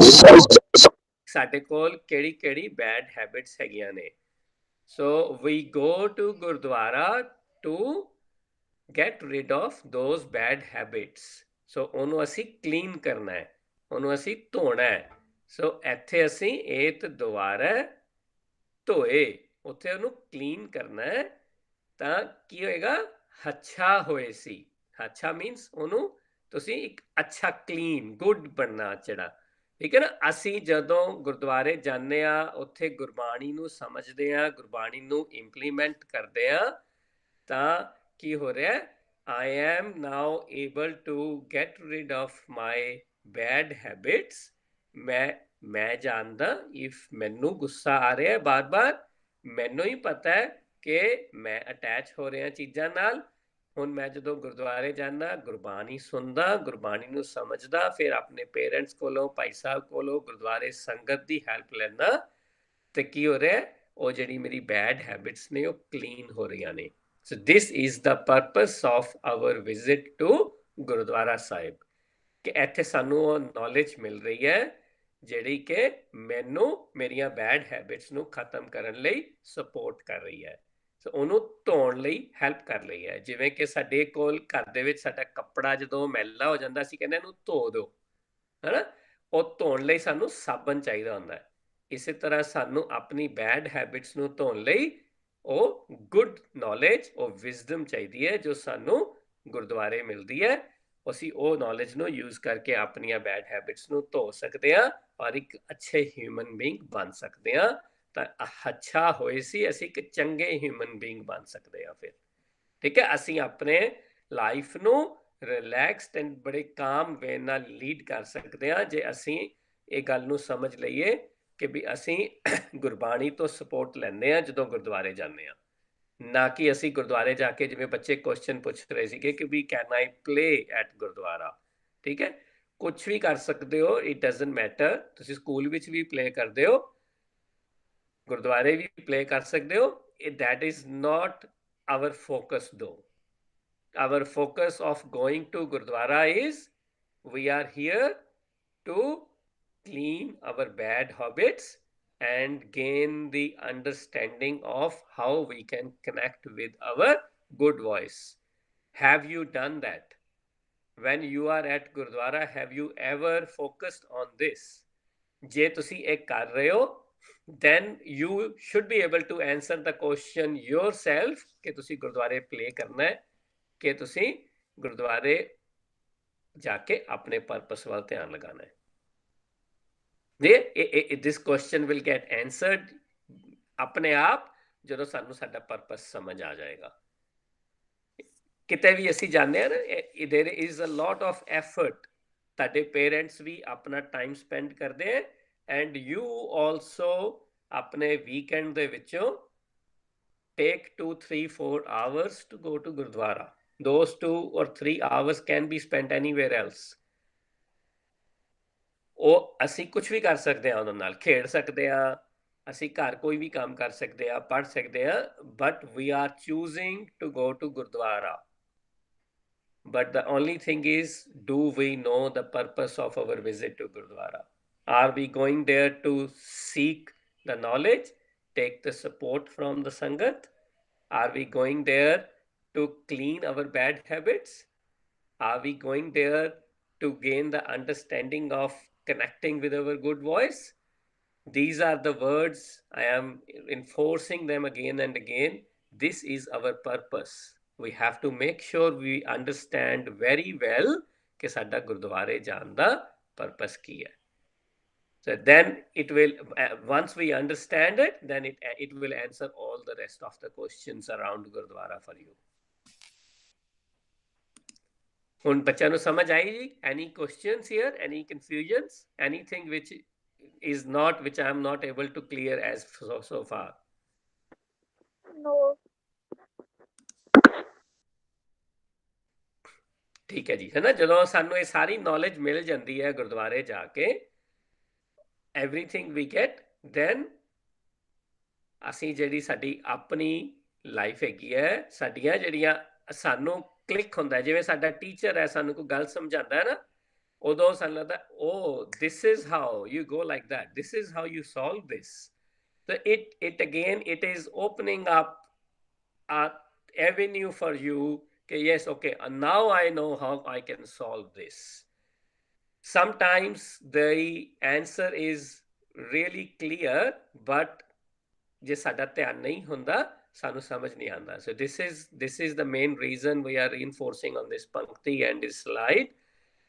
ਸਾਡੇ ਕੋਲ ਕਿਹੜੀ ਬੈਡ ਹੈਬਿਟਸ ਹੈਗੀਆਂ ਨੇ so we go to gurdwara to get rid of those bad habits so ਉਹਨੂੰ ਅਸੀਂ ਕਲੀਨ ਕਰਨਾ ਹੈ ਉਹਨੂੰ ਅਸੀਂ ਧੋਣਾ ਹੈ ਸੋ ਇੱਥੇ ਅਸੀਂ ਏਤ ਦੁਆਰਾ ਧੋਏ ਉੱਥੇ ਉਹਨੂੰ ਕਲੀਨ ਕਰਨਾ ਹੈ ਤਾਂ ਕੀ ਹੋਏਗਾ ਹੱਛਾ ਹੋਏ ਸੀ ਹੱਛਾ ਮੀਨਸ ਉਹਨੂੰ ਤੁਸੀਂ ਇੱਕ ਅੱਛਾ ਕਲੀਨ ਗੁੱਡ ਬਣਨਾ ਜਿਹੜਾ ਠੀਕ ਹੈ ਨਾ ਅਸੀਂ ਜਦੋਂ ਗੁਰਦੁਆਰੇ ਜਾਂਦੇ ਆ ਉੱਥੇ ਗੁਰਬਾਣੀ ਨੂੰ ਸਮਝਦੇ ਆ ਗੁਰਬਾਣੀ ਨੂੰ ਇੰਪਲੀਮੈਂਟ ਕਰਦੇ ਆ ਤਾਂ ਕੀ ਹੋ ਰਿਹਾ I am now able to get rid of my bad habits ਮੈਂ ਜਾਣਦਾ if ਮੈਨੂੰ ਗੁੱਸਾ ਆ ਰਿਹਾ ਬਾਰ-ਬਾਰ ਮੈਨੂੰ ਹੀ ਪਤਾ ਹੈ ਕਿ ਮੈਂ ਅਟੈਚ ਹੋ ਰਿਹਾ ਚੀਜ਼ਾਂ ਨਾਲ ਹੁਣ ਮੈਂ ਜਦੋਂ ਗੁਰਦੁਆਰੇ ਜਾਂਦਾ ਗੁਰਬਾਣੀ ਸੁਣਦਾ ਗੁਰਬਾਣੀ ਨੂੰ ਸਮਝਦਾ ਫਿਰ ਆਪਣੇ ਪੇਰੈਂਟਸ ਕੋਲੋਂ ਭਾਈ ਸਾਹਿਬ ਕੋਲੋਂ ਗੁਰਦੁਆਰੇ ਸੰਗਤ ਦੀ ਹੈਲਪ ਲੈਂਦਾ ਤੇ ਕੀ ਹੋ ਰਿਹਾ ਉਹ ਜਿਹੜੀ ਮੇਰੀ ਬੈਡ ਹੈਬਿਟਸ ਨੇ ਉਹ ਕਲੀਨ ਹੋ ਰਹੀਆਂ ਨੇ So this is the purpose of our visit to Gurudwara Sahib ਕਿ ਇੱਥੇ ਸਾਨੂੰ ਉਹ ਨੌਲੇਜ ਮਿਲ ਰਹੀ ਹੈ ਜਿਹੜੀ ਕਿ ਮੈਨੂੰ ਮੇਰੀਆਂ ਬੈਡ ਹੈਬਿਟਸ ਨੂੰ ਖਤਮ ਕਰਨ ਲਈ ਸਪੋਰਟ ਕਰ ਰਹੀ ਹੈ ਸੋ ਉਹਨੂੰ ਧੋਣ ਲਈ ਹੈਲਪ ਕਰ ਰਹੀ ਹੈ ਜਿਵੇਂ ਕਿ ਸਾਡੇ ਕੋਲ ਘਰ ਦੇ ਵਿੱਚ ਸਾਡਾ ਕੱਪੜਾ ਜਦੋਂ ਮੈਲਾ ਹੋ ਜਾਂਦਾ ਅਸੀਂ ਕਹਿੰਦੇ ਇਹਨੂੰ ਧੋ ਦਿਓ ਹਨਾ ਉਹ ਧੋਣ ਲਈ ਸਾਨੂੰ ਸਾਬਣ ਚਾਹੀਦਾ ਹੁੰਦਾ ਹੈ। ਇਸੇ ਤਰ੍ਹਾਂ ਸਾਨੂੰ ਆਪਣੀ ਬੈਡ ਹੈਬਿਟਸ ਨੂੰ ਧੋਣ ਲਈ ਉਹ ਗੁੱਡ ਨੌਲੇਜ, ਉਹ ਵਿਜ਼ਡਮ ਚਾਹੀਦੀ ਹੈ ਜੋ ਸਾਨੂੰ ਗੁਰਦੁਆਰੇ ਮਿਲਦੀ ਹੈ। ਅਸੀਂ ਉਹ ਨੌਲੇਜ ਨੂੰ ਯੂਜ਼ ਕਰਕੇ ਆਪਣੀਆਂ ਬੈਡ ਹੈਬਿਟਸ ਨੂੰ ਧੋ ਸਕਦੇ ਹਾਂ ਔਰ ਇੱਕ ਅੱਛੇ ਹਿਊਮਨ ਬੀਇੰਗ ਬਣ ਸਕਦੇ ਹਾਂ। ਤਾਂ ਅੱਛਾ ਹੋਏ ਸੀ ਅਸੀਂ ਇੱਕ ਚੰਗੇ ਹਿਊਮਨ ਬੀਇੰਗ ਬਣ ਸਕਦੇ ਹਾਂ ਫਿਰ। ਠੀਕ ਹੈ, ਅਸੀਂ ਆਪਣੇ ਲਾਈਫ ਨੂੰ ਰਿਲੈਕਸਡ ਐਂਡ ਬੜੇ ਕਾਮ ਵੇ ਨਾਲ ਲੀਡ ਕਰ ਸਕਦੇ ਹਾਂ ਜੇ ਅਸੀਂ ਇਹ ਗੱਲ ਨੂੰ ਸਮਝ ਲਈਏ ਕਿ ਵੀ ਅਸੀਂ ਗੁਰਬਾਣੀ ਤੋਂ ਸਪੋਰਟ ਲੈਂਦੇ ਹਾਂ ਜਦੋਂ ਗੁਰਦੁਆਰੇ ਜਾਂਦੇ ਹਾਂ। ਨਾ ਕਿ ਅਸੀਂ ਗੁਰਦੁਆਰੇ ਜਾ ਕੇ, ਜਿਵੇਂ ਬੱਚੇ ਕੁਐਸਚਨ ਪੁੱਛ ਰਹੇ ਸੀਗੇ ਕਿ we can I play at gurdwara. ਠੀਕ ਹੈ, ਕੁਝ ਵੀ ਕਰ ਸਕਦੇ ਹੋ, ਇਟ ਡਜ਼ਨਟ ਮੈਟਰ। ਤੁਸੀਂ ਸਕੂਲ ਵਿੱਚ ਵੀ ਪਲੇ ਕਰਦੇ ਹੋ, ਗੁਰਦੁਆਰੇ ਵੀ ਪਲੇ ਕਰ ਸਕਦੇ ਹੋ। that is not our focus though. Our focus of going to Gurdwara is we are here to clean our bad habits and gain the understanding of how we can connect with our good voice. Have you done that? When you are at Gurdwara, have you ever focused on this? ਜੇ ਤੁਸੀਂ ਇਹ ਕਰ ਰਹੇ ਹੋ, then you should be able to answer the question yourself ਕਿ ਤੁਸੀਂ ਗੁਰਦੁਆਰੇ ਪਲੇ ਕਰਨਾ ਹੈ ਕਿ ਤੁਸੀਂ ਗੁਰਦੁਆਰੇ ਜਾ ਕੇ ਆਪਣੇ ਪਰਪਸ ਵੱਲ ਧਿਆਨ ਲਗਾਣਾ ਹੈ। this question will get answered ਆਪਣੇ ਆਪ ਜਦੋਂ ਸਾਨੂੰ ਸਾਡਾ ਪਰਪਸ ਸਮਝ ਆ ਜਾਏਗਾ। ਕਿਤੇ ਵੀ ਅਸੀਂ ਜਾਂਦੇ ਹਾਂ ਨਾ, there is a lot of effort. ਤੁਹਾਡੇ ਪੇਰੈਂਟਸ ਵੀ ਆਪਣਾ ਟਾਈਮ ਸਪੈਂਡ ਕਰਦੇ ਹੈ ਐਂਡ ਯੂ ਆਲਸੋ ਆਪਣੇ ਵੀਕਐਂਡ ਦੇ ਵਿੱਚੋਂ take 2, 3, 4 hours to go to Gurdwara. Those 2 or 3 hours can be spent anywhere else. ਉਹ ਅਸੀਂ ਕੁਝ ਵੀ ਕਰ ਸਕਦੇ ਹਾਂ, ਉਹਨਾਂ ਨਾਲ ਖੇਡ ਸਕਦੇ ਹਾਂ, ਅਸੀਂ ਘਰ ਕੋਈ ਵੀ ਕੰਮ ਕਰ ਸਕਦੇ ਹਾਂ, ਪੜ੍ਹ ਸਕਦੇ ਹਾਂ, but we are choosing to go to Gurdwara. But the only thing is, do we know the purpose of our visit to Gurdwara? Are we going there to seek the knowledge, take the support from the Sangat? Are we going there to clean our bad habits? Are we going there to gain the understanding of connecting with our good voice? These are the words, I am enforcing them again and again. This is our purpose. We have to make sure we understand very well ਕਿ ਸਾਡਾ ਗੁਰਦੁਆਰੇ ਜਾਣ ਦਾ purpose ਕੀ ਹੈ। So then it will, once we understand it, then it will answer all the rest of the questions around Gurdwara for you. ਹੁਣ ਬੱਚਿਆਂ ਨੂੰ ਸਮਝ ਆਈ ਜੀ? Any questions here? Any confusions? Anything which is not, which I am not able to clear as so far? No. ਠੀਕ ਹੈ ਜੀ, ਹੈ ਨਾ। ਜਦੋਂ ਸਾਨੂੰ ਇਹ ਸਾਰੀ ਨੌਲੇਜ ਮਿਲ ਜਾਂਦੀ ਹੈ ਗੁਰਦੁਆਰੇ ਜਾ ਕੇ, everything we get, then ਅਸੀਂ ਜਿਹੜੀ ਸਾਡੀ ਆਪਣੀ ਲਾਈਫ ਹੈਗੀ ਹੈ, ਸਾਡੀਆਂ ਜਿਹੜੀਆਂ ਸਾਨੂੰ ਕਲਿੱਕ ਹੁੰਦਾ, ਜਿਵੇਂ ਸਾਡਾ ਟੀਚਰ ਹੈ ਸਾਨੂੰ ਕੋਈ ਗੱਲ ਸਮਝਾਉਂਦਾ ਹੈ ਨਾ, ਉਦੋਂ ਸਾਨੂੰ ਲੱਗਦਾ oh this is how you go like that, this is how you solve this. So it again, it is opening up an avenue for you. Okay, yes, okay, and now I know how I can solve this. Sometimes the answer is really clear, but ਜੇ ਸਾਡਾ ਧਿਆਨ ਨਹੀਂ ਹੁੰਦਾ ਸਾਨੂੰ ਸਮਝ ਨਹੀਂ ਆਉਂਦਾ। So this is the main reason we are reinforcing on this ਪੰਕਤੀ and this slide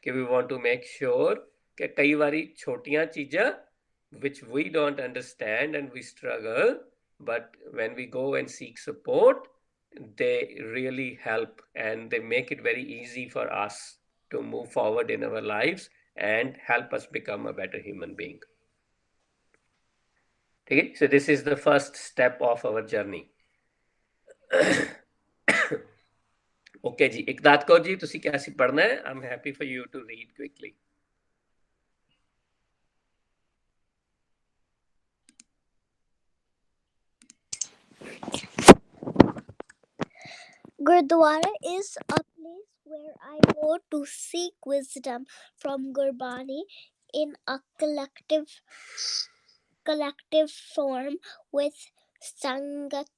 ਕਿ we want to make sure ਕਿ ਕਈ ਵਾਰੀ ਛੋਟੀਆਂ ਚੀਜ਼ਾਂ which we don't understand and we struggle, but when we go and seek support, they really help and they make it very easy for us to move forward in our lives and help us become a better human being. Okay, so this is the first step of our journey. Okay ji, Ikdat Kaur ji, tusi kya si padhna hai? I'm happy for you to read quickly. Gurdwara is a place where I go to seek wisdom from Gurbani in a collective form with Sangat.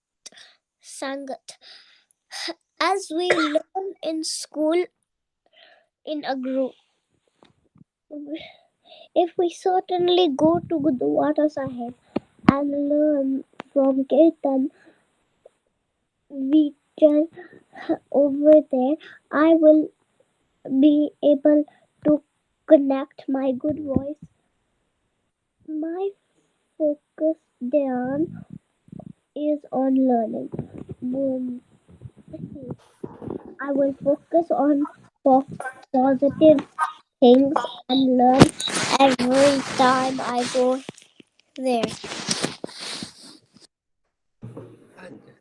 As we learn in school in a group, if we certainly go to Gurdwara Sahib and learn from Kirtan, we just over there, I will be able to connect my good voice. My focus down is on learning. I will focus on positive things and learn every time I go there. ਹਾਂਜੀ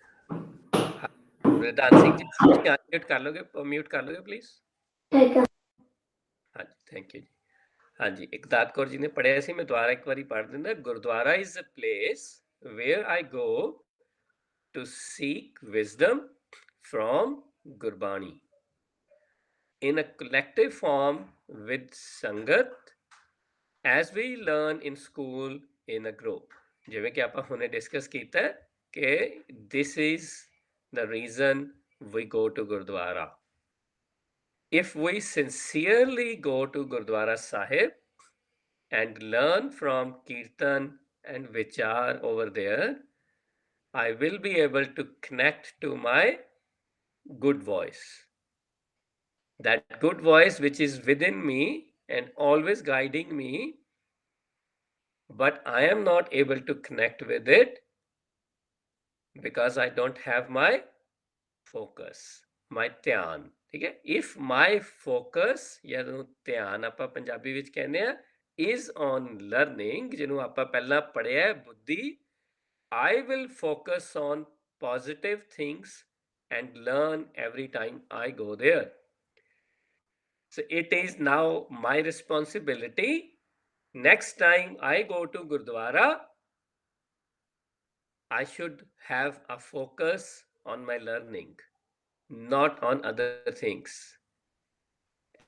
ਵਰਦਾਨ ਸਿੰਘ ਜੀ ਤੁਸੀਂ ਅਨਮਿਊਟ ਕਰ ਲੋਗੇ ਮਿਊਟ ਕਰ ਲੋਗੇ ਪਲੀਜ਼ ਹਾਂਜੀ ਥੈਂਕ ਯੂ ਜੀ ਹਾਂਜੀ ਇਕਦਾਤ ਕੌਰ ਜੀ ਨੇ ਪੜ੍ਹਿਆ ਸੀ ਮੈਂ ਦੁਬਾਰਾ ਇੱਕ ਵਾਰੀ ਪੜ੍ਹ ਦਿੰਦਾ gurdwara is a place where I go to seek wisdom from Gurbani in a collective form with Sangat as we learn in school in a group. ਜਿਵੇਂ ਕਿ ਆਪਾਂ ਹੁਣੇ ਡਿਸਕਸ ਕੀਤਾ ਕਿ this is the reason we go to Gurdwara. If we sincerely go to Gurdwara Sahib and learn from Kirtan and Vichar over there, I will be able to connect to my good voice. That good voice which is within me and always guiding me, but I am not able to connect with it because I don't have my focus, my ਧਿਆਨ ਠੀਕ ਹੈ if my focus ਜਿਹਨੂੰ ਧਿਆਨ ਆਪਾਂ ਪੰਜਾਬੀ ਵਿੱਚ ਕਹਿੰਦੇ ਆ is on learning ਜਿਹਨੂੰ ਆਪਾਂ ਪਹਿਲਾਂ ਪੜ੍ਹਿਆ ਹੈ ਬੁੱਧੀ I will focus on positive things and learn every time I go there. So it is now my responsibility. Next time I go to Gurdwara, I should have a focus on my learning, not on other things.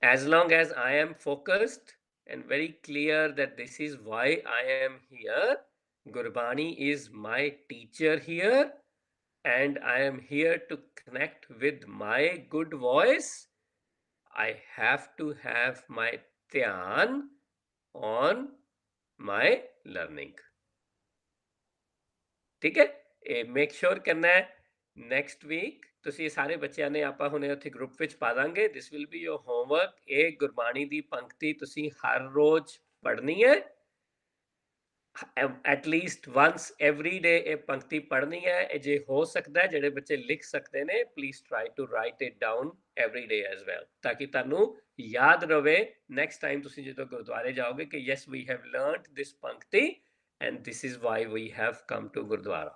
As long as I am focused and very clear that this is why I am here, Gurbani is my teacher here, and I am here to connect with my good voice. I have to have my dhyan on my learning. ਠੀਕ ਹੈ ਇਹ ਮੇਕ ਸ਼ੋਰ ਕਰਨਾ ਹੈ ਨੈਕਸਟ ਵੀਕ ਤੁਸੀਂ ਸਾਰੇ ਬੱਚਿਆਂ ਨੇ ਆਪਾਂ ਹੁਣੇ ਉੱਥੇ ਗਰੁੱਪ ਵਿੱਚ ਪਾ ਦਾਂਗੇ this will be your homework ਇਹ ਗੁਰਬਾਣੀ ਦੀ ਪੰਕਤੀ ਤੁਸੀਂ ਹਰ ਰੋਜ਼ ਪੜ੍ਹਨੀ ਹੈ at least ones every day ਇਹ ਪੰਕਤੀ ਪੜ੍ਹਨੀ ਹੈ ਜੇ ਹੋ ਸਕਦਾ ਜਿਹੜੇ ਬੱਚੇ ਲਿਖ ਸਕਦੇ ਨੇ please try to write it down every day as well ਤਾਂ ਕਿ ਤੁਹਾਨੂੰ ਯਾਦ ਰਵੇ ਨੈਕਸਟ ਟਾਈਮ ਤੁਸੀਂ ਜਦੋਂ ਗੁਰਦੁਆਰੇ ਜਾਓਗੇ ਕਿ yes we have learned this ਪੰਕਤੀ and this is why we have come to Gurdwara.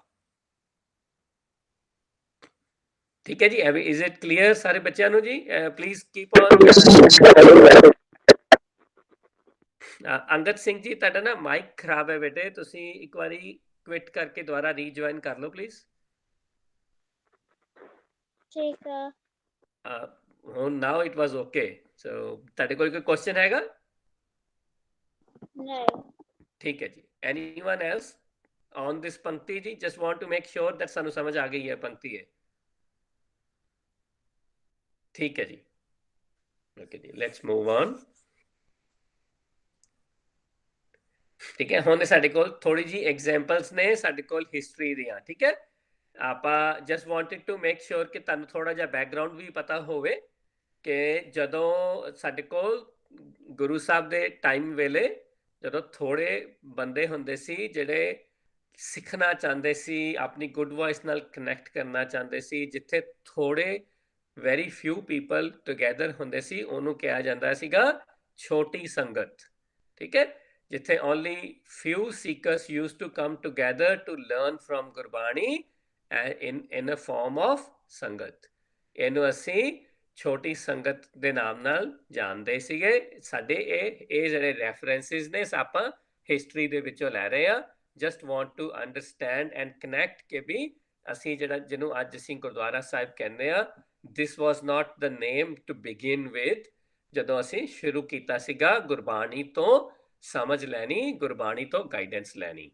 ठीक है जी is it clear सारे बच्चों ਨੂੰ जी please keep on Angad Singh ji ਤੁਹਾਡਾ ਨਾ ਮਾਈਕ ਖਰਾਬ ਹੈ ਬੇਟੇ ਤੁਸੀਂ ਇੱਕ ਵਾਰੀ ਕੁਇਟ ਕਰਕੇ ਦੁਬਾਰਾ ਰੀਜੁਆਇਨ ਕਰ ਲਓ ਪਲੀਜ਼ ਠੀਕ ਹੈ ਹੁਣ now it was okay so ਤੁਹਾਡੇ ਕੋਲ ਕੋਈ ਕੁਐਸਚਨ ਹੈਗਾ ਨਹੀਂ ਠੀਕ ਹੈ ਜੀ anyone else on this ਪੰਕਤੀ ਜੀ just want to make sure that ਸਾਨੂੰ ਸਮਝ ਆ ਗਈ ਹੈ ਪੰਕਤੀ ਹੈ ਠੀਕ ਹੈ ਜੀ ਓਕੇ ਜੀ ਲੈਟਸ ਮੂਵ ਔਨ ਠੀਕ ਹੈ ਹੁਣ ਸਾਡੇ ਕੋਲ ਥੋੜੀ ਜੀ ਐਗਜ਼ਾਮਪਲਸ ਨੇ ਸਾਡੇ ਕੋਲ ਹਿਸਟਰੀ ਦੀਆਂ ਠੀਕ ਹੈ ਆਪਾਂ just wanted to make sure ਕਿ ਤੁਹਾਨੂੰ ਥੋੜਾ ਜਿਹਾ ਬੈਕਗ੍ਰਾਉਂਡ ਵੀ ਪਤਾ ਹੋਵੇ ਕਿ ਜਦੋਂ ਸਾਡੇ ਕੋਲ ਗੁਰੂ ਸਾਹਿਬ ਦੇ ਟਾਈਮ ਵੇਲੇ ਜਦੋਂ ਥੋੜੇ ਬੰਦੇ ਹੁੰਦੇ ਸੀ ਜਿਹੜੇ ਸਿੱਖਣਾ ਚਾਹੁੰਦੇ ਸੀ ਆਪਣੀ ਗੁੱਡ ਵੌਇਸ ਨਾਲ ਕਨੈਕਟ ਕਰਨਾ ਚਾਹੁੰਦੇ ਸੀ ਜਿੱਥੇ ਥੋੜੇ very few people together ਹੁੰਦੇ ਸੀ ਉਹਨੂੰ ਕਿਹਾ ਜਾਂਦਾ ਸੀਗਾ ਛੋਟੀ ਸੰਗਤ ਠੀਕ ਹੈ ਜਿੱਥੇ only few seekers used to come together to learn from Gurbani in a form of ਸੰਗਤ ਇਹਨੂੰ ਅਸੀਂ ਛੋਟੀ ਸੰਗਤ ਦੇ ਨਾਮ ਨਾਲ ਜਾਣਦੇ ਸੀਗੇ ਸਾਡੇ ਇਹ ਜਿਹੜੇ ਰੈਫਰੈਂਸਿਸ ਨੇ ਆਪਾਂ ਹਿਸਟਰੀ ਦੇ ਵਿੱਚੋਂ ਲੈ ਰਹੇ ਆ just want to understand and connect ਕਿ ਵੀ ਅਸੀਂ ਜਿਹੜਾ ਜਿਹਨੂੰ ਅੱਜ ਅਸੀਂ ਗੁਰਦੁਆਰਾ ਸਾਹਿਬ ਕਹਿੰਦੇ ਆ this was not the name to begin with ਜਦੋਂ ਅਸੀਂ ਸ਼ੁਰੂ ਕੀਤਾ ਸੀਗਾ ਗੁਰਬਾਣੀ ਤੋਂ ਸਮਝ ਲੈਣੀ ਗੁਰਬਾਣੀ ਤੋਂ ਗਾਈਡੈਂਸ ਲੈਣੀ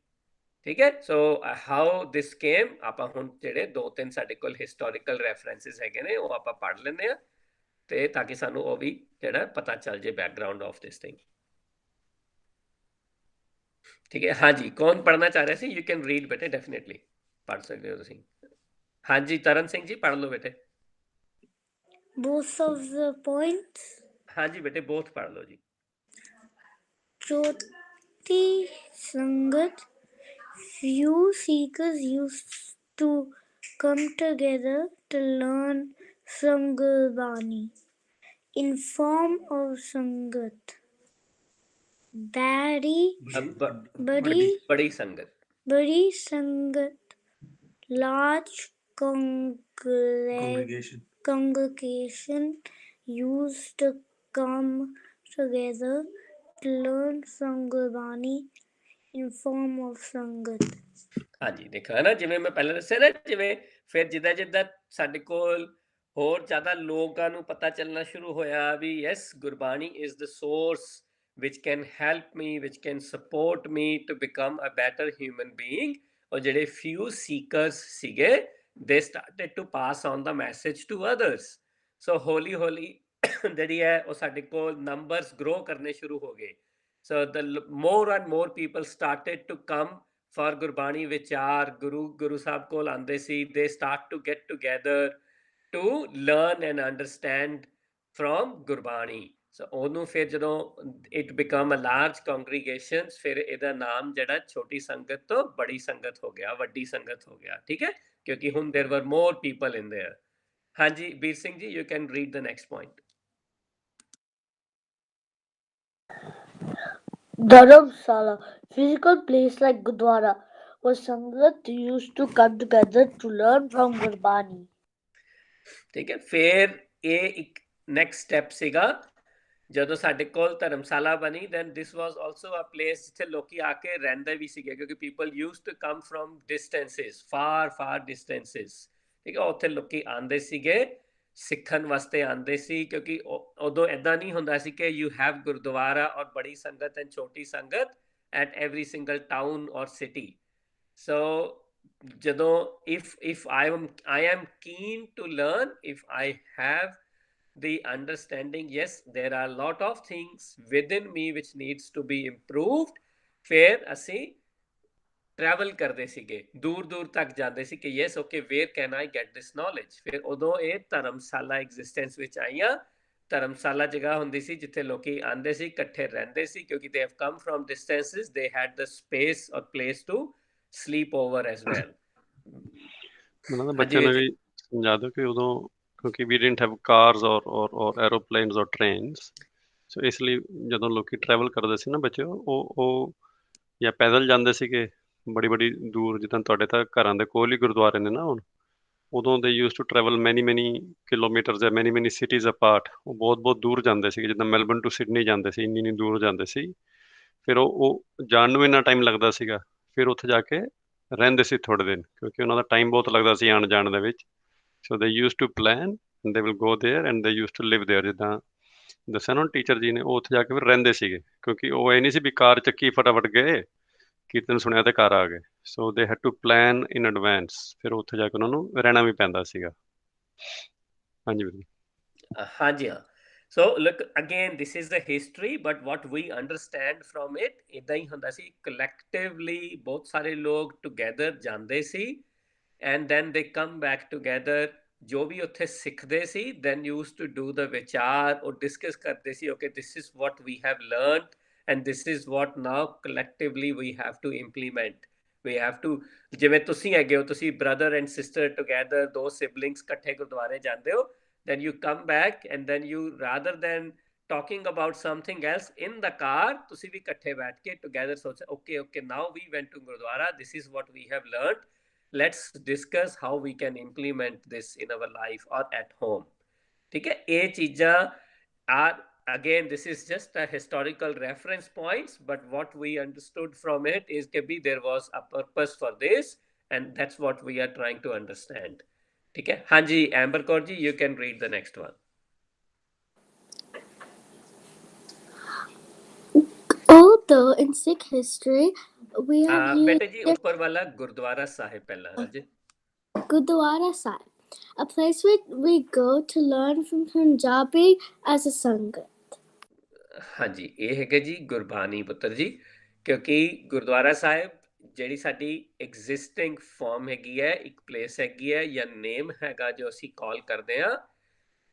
ਠੀਕ ਹੈ ਸੋ ਹਾਊ ਦਿਸ ਕੇਮ ਆਪਾਂ ਹੁਣ ਜਿਹੜੇ ਦੋ ਤਿੰਨ ਸਾਡੇ ਕੋਲ ਹਿਸਟੋਰੀਕਲ ਰੈਫਰੈਂਸਿਸ ਹੈਗੇ ਨੇ ਉਹ ਆਪਾਂ ਪੜ੍ਹ ਲੈਂਦੇ ਆ ਤੇ ਤਾਂ ਕਿ ਸਾਨੂੰ ਉਹ ਵੀ ਜਿਹੜਾ ਪਤਾ ਚੱਲ ਜੇ ਬੈਕਗ੍ਰਾਉਂਡ ਆਫ ਦਿਸ ਥਿੰਗ ਠੀਕ ਹੈ। ਹਾਂਜੀ, ਕੌਣ ਪੜ੍ਹਨਾ ਚਾਹ ਰਿਹਾ ਸੀ? ਯੂ ਕੈਨ ਰੀਡ ਬੇਟੇ, ਡੈਫੀਨੇਟਲੀ ਪੜ੍ਹ ਸਕਦੇ ਹੋ ਤੁਸੀਂ। ਹਾਂਜੀ, ਤਰਨ ਸਿੰਘ ਜੀ ਪੜ੍ਹ ਲਓ ਬੇਟੇ। Both of the points. ਹਾਂਜੀ ਬੇਟੇ, ਬੋਥ ਪੜ੍ਹ ਲਓ ਜੀ। Jyoti Sangat. Few seekers used to come together to learn from Gurbani. In form of Sangat. ਬੜੀ ਸੰਗਤ, Badi Sangat. Large congregation used to come together to learn from Gurbani in form of Sangat. ਹਾਂਜੀ ਦੇਖੋ ਹੈ ਨਾ, ਜਿਵੇਂ ਮੈਂ ਪਹਿਲਾਂ ਦੱਸਿਆ ਨਾ, ਜਿਵੇਂ ਫਿਰ ਜਿੱਦਾਂ ਜਿੱਦਾਂ ਸਾਡੇ ਕੋਲ ਹੋਰ ਜ਼ਿਆਦਾ ਲੋਕਾਂ ਨੂੰ ਪਤਾ ਚੱਲਣਾ ਸ਼ੁਰੂ ਹੋਇਆ ਵੀ yes, Gurbani is the source which can help me, which can support me to become a better human being, ਔਰ ਜਿਹੜੇ few seekers ਸੀਗੇ, they started to pass on the message to others. So ਹੌਲੀ ਹੌਲੀ ਜਿਹੜੀ ਹੈ ਉਹ ਸਾਡੇ ਕੋਲ numbers grow ਕਰਨੇ ਸ਼ੁਰੂ ਹੋ ਗਏ. So the more and more people started to come for Gurbani Vichar, Guru Sahib kol aande si, they start to get together to learn and understand from Gurbani. So ਉਹਨੂੰ ਫਿਰ ਜਦੋਂ it become a large congregation, ਫਿਰ ਇਹਦਾ ਨਾਮ ਜਿਹੜਾ ਛੋਟੀ ਸੰਗਤ ਤੋਂ ਬੜੀ ਸੰਗਤ ਹੋ ਗਿਆ, ਵੱਡੀ ਸੰਗਤ ਹੋ ਗਿਆ, ਠੀਕ ਹੈ, ਕਿਉਂਕਿ ਹੁਣ there were more people in there. ਹਾਂਜੀ ਵੀਰ ਸਿੰਘ ਜੀ, you can read the next point. Dharamsala, physical place like Gurdwara, where Sangat used to come together to learn from Gurbani. ਠੀਕ ਹੈ, ਫਿਰ ਇਹ ਇੱਕ ਨੈਕਸਟ ਸਟੈਪ ਸੀਗਾ ਜਦੋਂ ਸਾਡੇ ਕੋਲ ਧਰਮਸ਼ਾਲਾ ਬਣੀ, then this was also a place ਜਿੱਥੇ ਲੋਕੀ ਆ ਕੇ ਰਹਿੰਦੇ ਵੀ ਸੀਗੇ, ਕਿਉਂਕਿ people used to come from distances, far distances, ਠੀਕ ਹੈ, ਉੱਥੇ ਲੋਕੀ ਆਉਂਦੇ ਸੀਗੇ, ਸਿੱਖਣ ਵਾਸਤੇ ਆਉਂਦੇ ਸੀ, ਕਿਉਂਕਿ ਉਦੋਂ ਏਦਾਂ ਨਹੀਂ ਹੁੰਦਾ ਸੀ ਕਿ you have ਗੁਰਦੁਆਰਾ ਔਰ ਬੜੀ ਸੰਗਤ and ਛੋਟੀ ਸੰਗਤ at every single town or city. So ਜਦੋਂ if I am keen to learn, if I have the understanding, yes, there are a lot of things within me which needs to be improved, ਫਿਰ ਅਸੀਂ ਟਰੈਵਲ ਕਰਦੇ ਸੀਗੇ, ਦੂਰ ਦੂਰ ਤੱਕ ਜਾਂਦੇ ਸੀ ਕਿ yes okay, where can I get this knowledge. ਫਿਰ ਉਦੋਂ ਇਹ ਧਰਮਸ਼ਾਲਾ ਐਗਜ਼ਿਸਟੈਂਸ ਵਿੱਚ ਆਈਆਂ। ਧਰਮਸ਼ਾਲਾ ਜਗ੍ਹਾ ਹੁੰਦੀ ਸੀ ਜਿੱਥੇ ਲੋਕੀ ਆਉਂਦੇ ਸੀ, ਇਕੱਠੇ ਰਹਿੰਦੇ ਸੀ, ਕਿਉਂਕਿ they have come from distances, they had the space or place to sleep over as well. ਮੈਨੂੰ ਤਾਂ ਬੱਚਿਆਂ ਨੂੰ ਵੀ ਸਮਝਾ ਦਿਓ ਕਿ ਉਦੋਂ ਕਿਉਂਕਿ ਵੀ ਡਿਡਨਟ ਹੈਵ ਕਾਰਸ ਔਰ ਐਰੋਪਲੇਨਸ ਔਰ ਟ੍ਰੇਨਸ, ਸੋ ਇਸ ਲਈ ਜਦੋਂ ਲੋਕੀ ਟਰੈਵਲ ਕਰਦੇ ਸੀ ਨਾ ਬੱਚੇ, ਉਹ ਜਾਂ ਪੈਦਲ ਜਾਂਦੇ ਸੀਗੇ ਬੜੀ ਦੂਰ, ਜਿੱਦਾਂ ਤੁਹਾਡੇ ਤਾਂ ਘਰਾਂ ਦੇ ਕੋਲ ਹੀ ਗੁਰਦੁਆਰੇ ਨੇ ਨਾ ਹੁਣ, ਉਦੋਂ ਦੇ ਯੂਜ਼ ਟੂ ਟਰੈਵਲ ਮੈਨੀ ਕਿਲੋਮੀਟਰਸ ਜਾਂ ਮੈਨੀ ਸਿਟੀਜ਼ ਅਪਾਰਟ, ਉਹ ਬਹੁਤ ਦੂਰ ਜਾਂਦੇ ਸੀਗੇ, ਜਿੱਦਾਂ ਮੈਲਬਰਨ ਟੂ ਸਿਡਨੀ ਜਾਂਦੇ ਸੀ, ਇੰਨੀ ਦੂਰ ਜਾਂਦੇ ਸੀ। ਫਿਰ ਉਹ ਜਾਣ ਨੂੰ ਇੰਨਾ ਟਾਈਮ ਲੱਗਦਾ ਸੀਗਾ, ਫਿਰ ਉੱਥੇ ਜਾ ਕੇ ਰਹਿੰਦੇ ਸੀ ਥੋੜ੍ਹੇ ਦਿਨ, ਕਿਉਂਕਿ ਉਹਨਾਂ ਦਾ ਟਾਈਮ ਬਹੁਤ ਲੱਗਦਾ ਸੀ ਆਉਣ ਜਾਣ ਦੇ ਵਿੱਚ। So they use to plan and they will go there and they use to live there. ਜਿੱਦਾਂ ਦੱਸਿਆ ਨਾ ਟੀਚਰ ਜੀ ਨੇ, ਉਹ ਉੱਥੇ ਜਾ ਕੇ ਫਿਰ ਰਹਿੰਦੇ ਸੀਗੇ, ਕਿਉਂਕਿ ਉਹ ਇਹ ਨਹੀਂ ਸੀ ਵੀ ਕਾਰ ਚੱਕੀ ਫਟਾਫਟ ਗਏ, ਕੀਰਤਨ ਸੁਣਿਆ ਤੇ ਘਰ ਆ ਗਏ। So they had to plan in advance, ਫਿਰ ਉੱਥੇ ਜਾ ਕੇ ਉਹਨਾਂ ਨੂੰ ਰਹਿਣਾ ਵੀ ਪੈਂਦਾ ਸੀਗਾ। ਹਾਂਜੀ ਵੀਰ ਜੀ। ਹਾਂਜੀ ਹਾਂ। So look, again, this is the history, but what we understand from it, ਇੱਦਾਂ ਹੀ ਹੁੰਦਾ ਸੀ, collectively ਬਹੁਤ ਸਾਰੇ ਲੋਕ together ਜਾਂਦੇ ਸੀ, and then they come back together, ਜੋ ਵੀ ਉੱਥੇ ਸਿੱਖਦੇ ਸੀ, then used to do the ਵਿਚਾਰ or discuss ਕਰਦੇ ਸੀ, okay, this is what we have learned and this is what now collectively we have to implement. We have to, ਜਿਵੇਂ ਤੁਸੀਂ ਹੈਗੇ ਹੋ, ਤੁਸੀਂ brother and sister together, ਦੋ siblings ਇਕੱਠੇ ਗੁਰਦੁਆਰੇ ਜਾਂਦੇ ਹੋ, then you come back and then you, rather than talking about something else in the car, ਤੁਸੀਂ ਵੀ ਇਕੱਠੇ ਬੈਠ ਕੇ together ਸੋਚ, okay, now we went to Gurdwara, this is what we have learned, let's discuss how we can implement this in our life or at home. ਠੀਕ ਹੈ, ਇਹ ਚੀਜ਼ਾਂ are, again, this is just a historical reference points, but what we understood from it is that there was a purpose for this, and that's what we are trying to understand. ठीक है, हाँ जी Amber Kaur ji, you can read the next one. Although in Sikh history we have used बेटे जी ऊपर वाला गुरुद्वारा साहिब पहला राजे। Gurdwara Sahib, a place where we go to learn from Punjabi as a Sangat. हाँ जी, ये है जी गुरबानी पुत्र जी, ਕਿਉਂਕਿ ਗੁਰਦੁਆਰਾ ਸਾਹਿਬ ਜਿਹੜੀ ਸਾਡੀ ਐਗਜ਼ਿਸਟਿੰਗ ਫਾਰਮ ਹੈਗੀ ਹੈ, ਇੱਕ ਪਲੇਸ ਹੈਗੀ ਹੈ ਜਾਂ ਨੇਮ ਹੈਗਾ ਜੋ ਅਸੀਂ ਕਾਲ ਕਰਦੇ ਹਾਂ,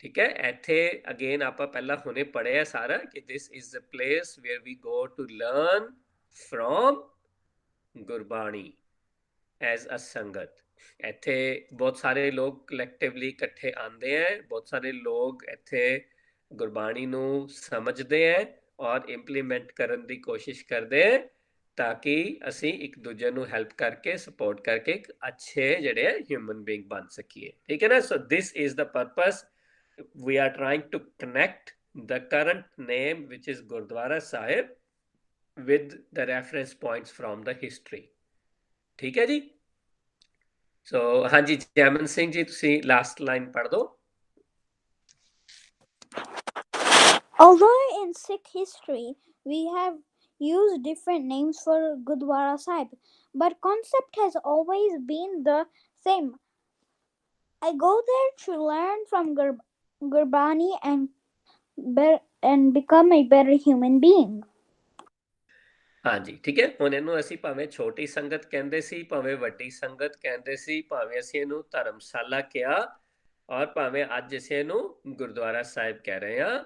ਠੀਕ ਹੈ। ਇੱਥੇ ਅਗੇਨ ਆਪਾਂ ਪਹਿਲਾਂ ਹੁਣੇ ਪੜ੍ਹਿਆ ਸਾਰਾ ਕਿ this is the place where we go to learn from Gurbani as a sangat. ਇੱਥੇ ਬਹੁਤ ਸਾਰੇ ਲੋਕ ਕਲੈਕਟਿਵਲੀ ਇਕੱਠੇ ਆਉਂਦੇ ਹੈ, ਬਹੁਤ ਸਾਰੇ ਲੋਕ ਇੱਥੇ ਗੁਰਬਾਣੀ ਨੂੰ ਸਮਝਦੇ ਹੈ ਔਰ ਇੰਪਲੀਮੈਂਟ ਕਰਨ ਦੀ ਕੋਸ਼ਿਸ਼ ਕਰਦੇ ਹੈ, ਤਾਂ ਕਿ ਅਸੀਂ ਇੱਕ ਦੂਜੇ ਨੂੰ ਹੈਲਪ ਕਰਕੇ ਸਪੋਰਟ ਕਰਕੇ ਇੱਕ ਅੱਛੇ ਜਿਹੜੇ ਹੈ ਹਿਊਮਨ ਬੀਇੰਗ ਬਣ ਸਕੀਏ, ਠੀਕ ਹੈ ਨਾ। So this is the purpose, we are trying to connect the current name which is Gurdwara Sahib with the reference points from the history, ਠੀਕ ਹੈ ਜੀ। ਸੋ ਹਾਂਜੀ ਜੈਮਨ ਸਿੰਘ ਜੀ ਤੁਸੀਂ ਲਾਸਟ ਲਾਈਨ ਪੜ੍ਹ ਦਿਓ। Although in Sikh history we have used different names for Gurdwara Sahib, but concept has always been the same. I go there to learn from Gurbani and become a better human being. ਹਾਂਜੀ ਠੀਕ ਹੈ। ਹੁਣ ਇਹਨੂੰ ਅਸੀਂ ਭਾਵੇਂ ਛੋਟੀ ਸੰਗਤ ਕਹਿੰਦੇ ਸੀ, ਭਾਵੇਂ ਵੱਡੀ ਸੰਗਤ ਕਹਿੰਦੇ ਸੀ, ਭਾਵੇਂ ਅਸੀਂ ਇਹਨੂੰ ਧਰਮਸ਼ਾਲਾ ਕਿਹਾ ਔਰ ਭਾਵੇਂ ਅੱਜ ਅਸੀਂ ਇਹਨੂੰ ਗੁਰਦੁਆਰਾ ਸਾਹਿਬ ਕਹਿ ਰਹੇ ਹਾਂ।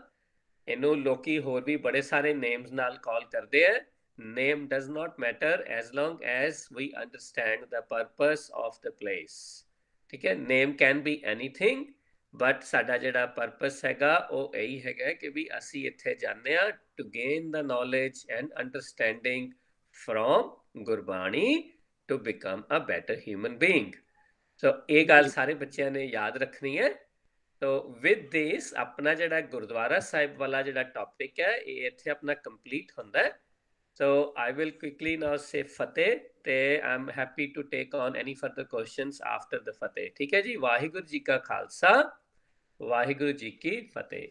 ਇਹਨੂੰ ਲੋਕੀ ਹੋਰ ਵੀ ਬੜੇ ਸਾਰੇ ਨੇਮਸ ਨਾਲ ਕਾਲ ਕਰਦੇ ਆ। Name does not matter as long as we understand the purpose of the place, ਠੀਕ ਹੈ। Name can be anything, but ਸਾਡਾ ਜਿਹੜਾ ਪਰਪਸ ਹੈਗਾ ਉਹ ਇਹੀ ਹੈਗਾ ਕਿ ਵੀ ਅਸੀਂ ਇੱਥੇ ਜਾਂਦੇ ਹਾਂ to gain the knowledge and understanding from Gurbani to become a better human being. So ਇਹ ਗੱਲ ਸਾਰੇ ਬੱਚਿਆਂ ਨੇ ਯਾਦ ਰੱਖਣੀ ਹੈ। ਸੋ ਵਿਦ ਦਿਸ ਆਪਣਾ ਜਿਹੜਾ ਗੁਰਦੁਆਰਾ ਸਾਹਿਬ ਵਾਲਾ ਜਿਹੜਾ ਟੌਪਿਕ ਹੈ ਇਹ ਇੱਥੇ ਆਪਣਾ ਕੰਪਲੀਟ ਹੁੰਦਾ ਹੈ। So I will quickly now say Fateh ਤੇ I'm happy to take on any further questions after the Fateh, ਠੀਕ ਹੈ ਜੀ। ਵਾਹਿਗੁਰੂ ਜੀ ਕਾ ਖਾਲਸਾ, ਵਾਹਿਗੁਰੂ ਜੀ ਕੀ ਫਤਿਹ।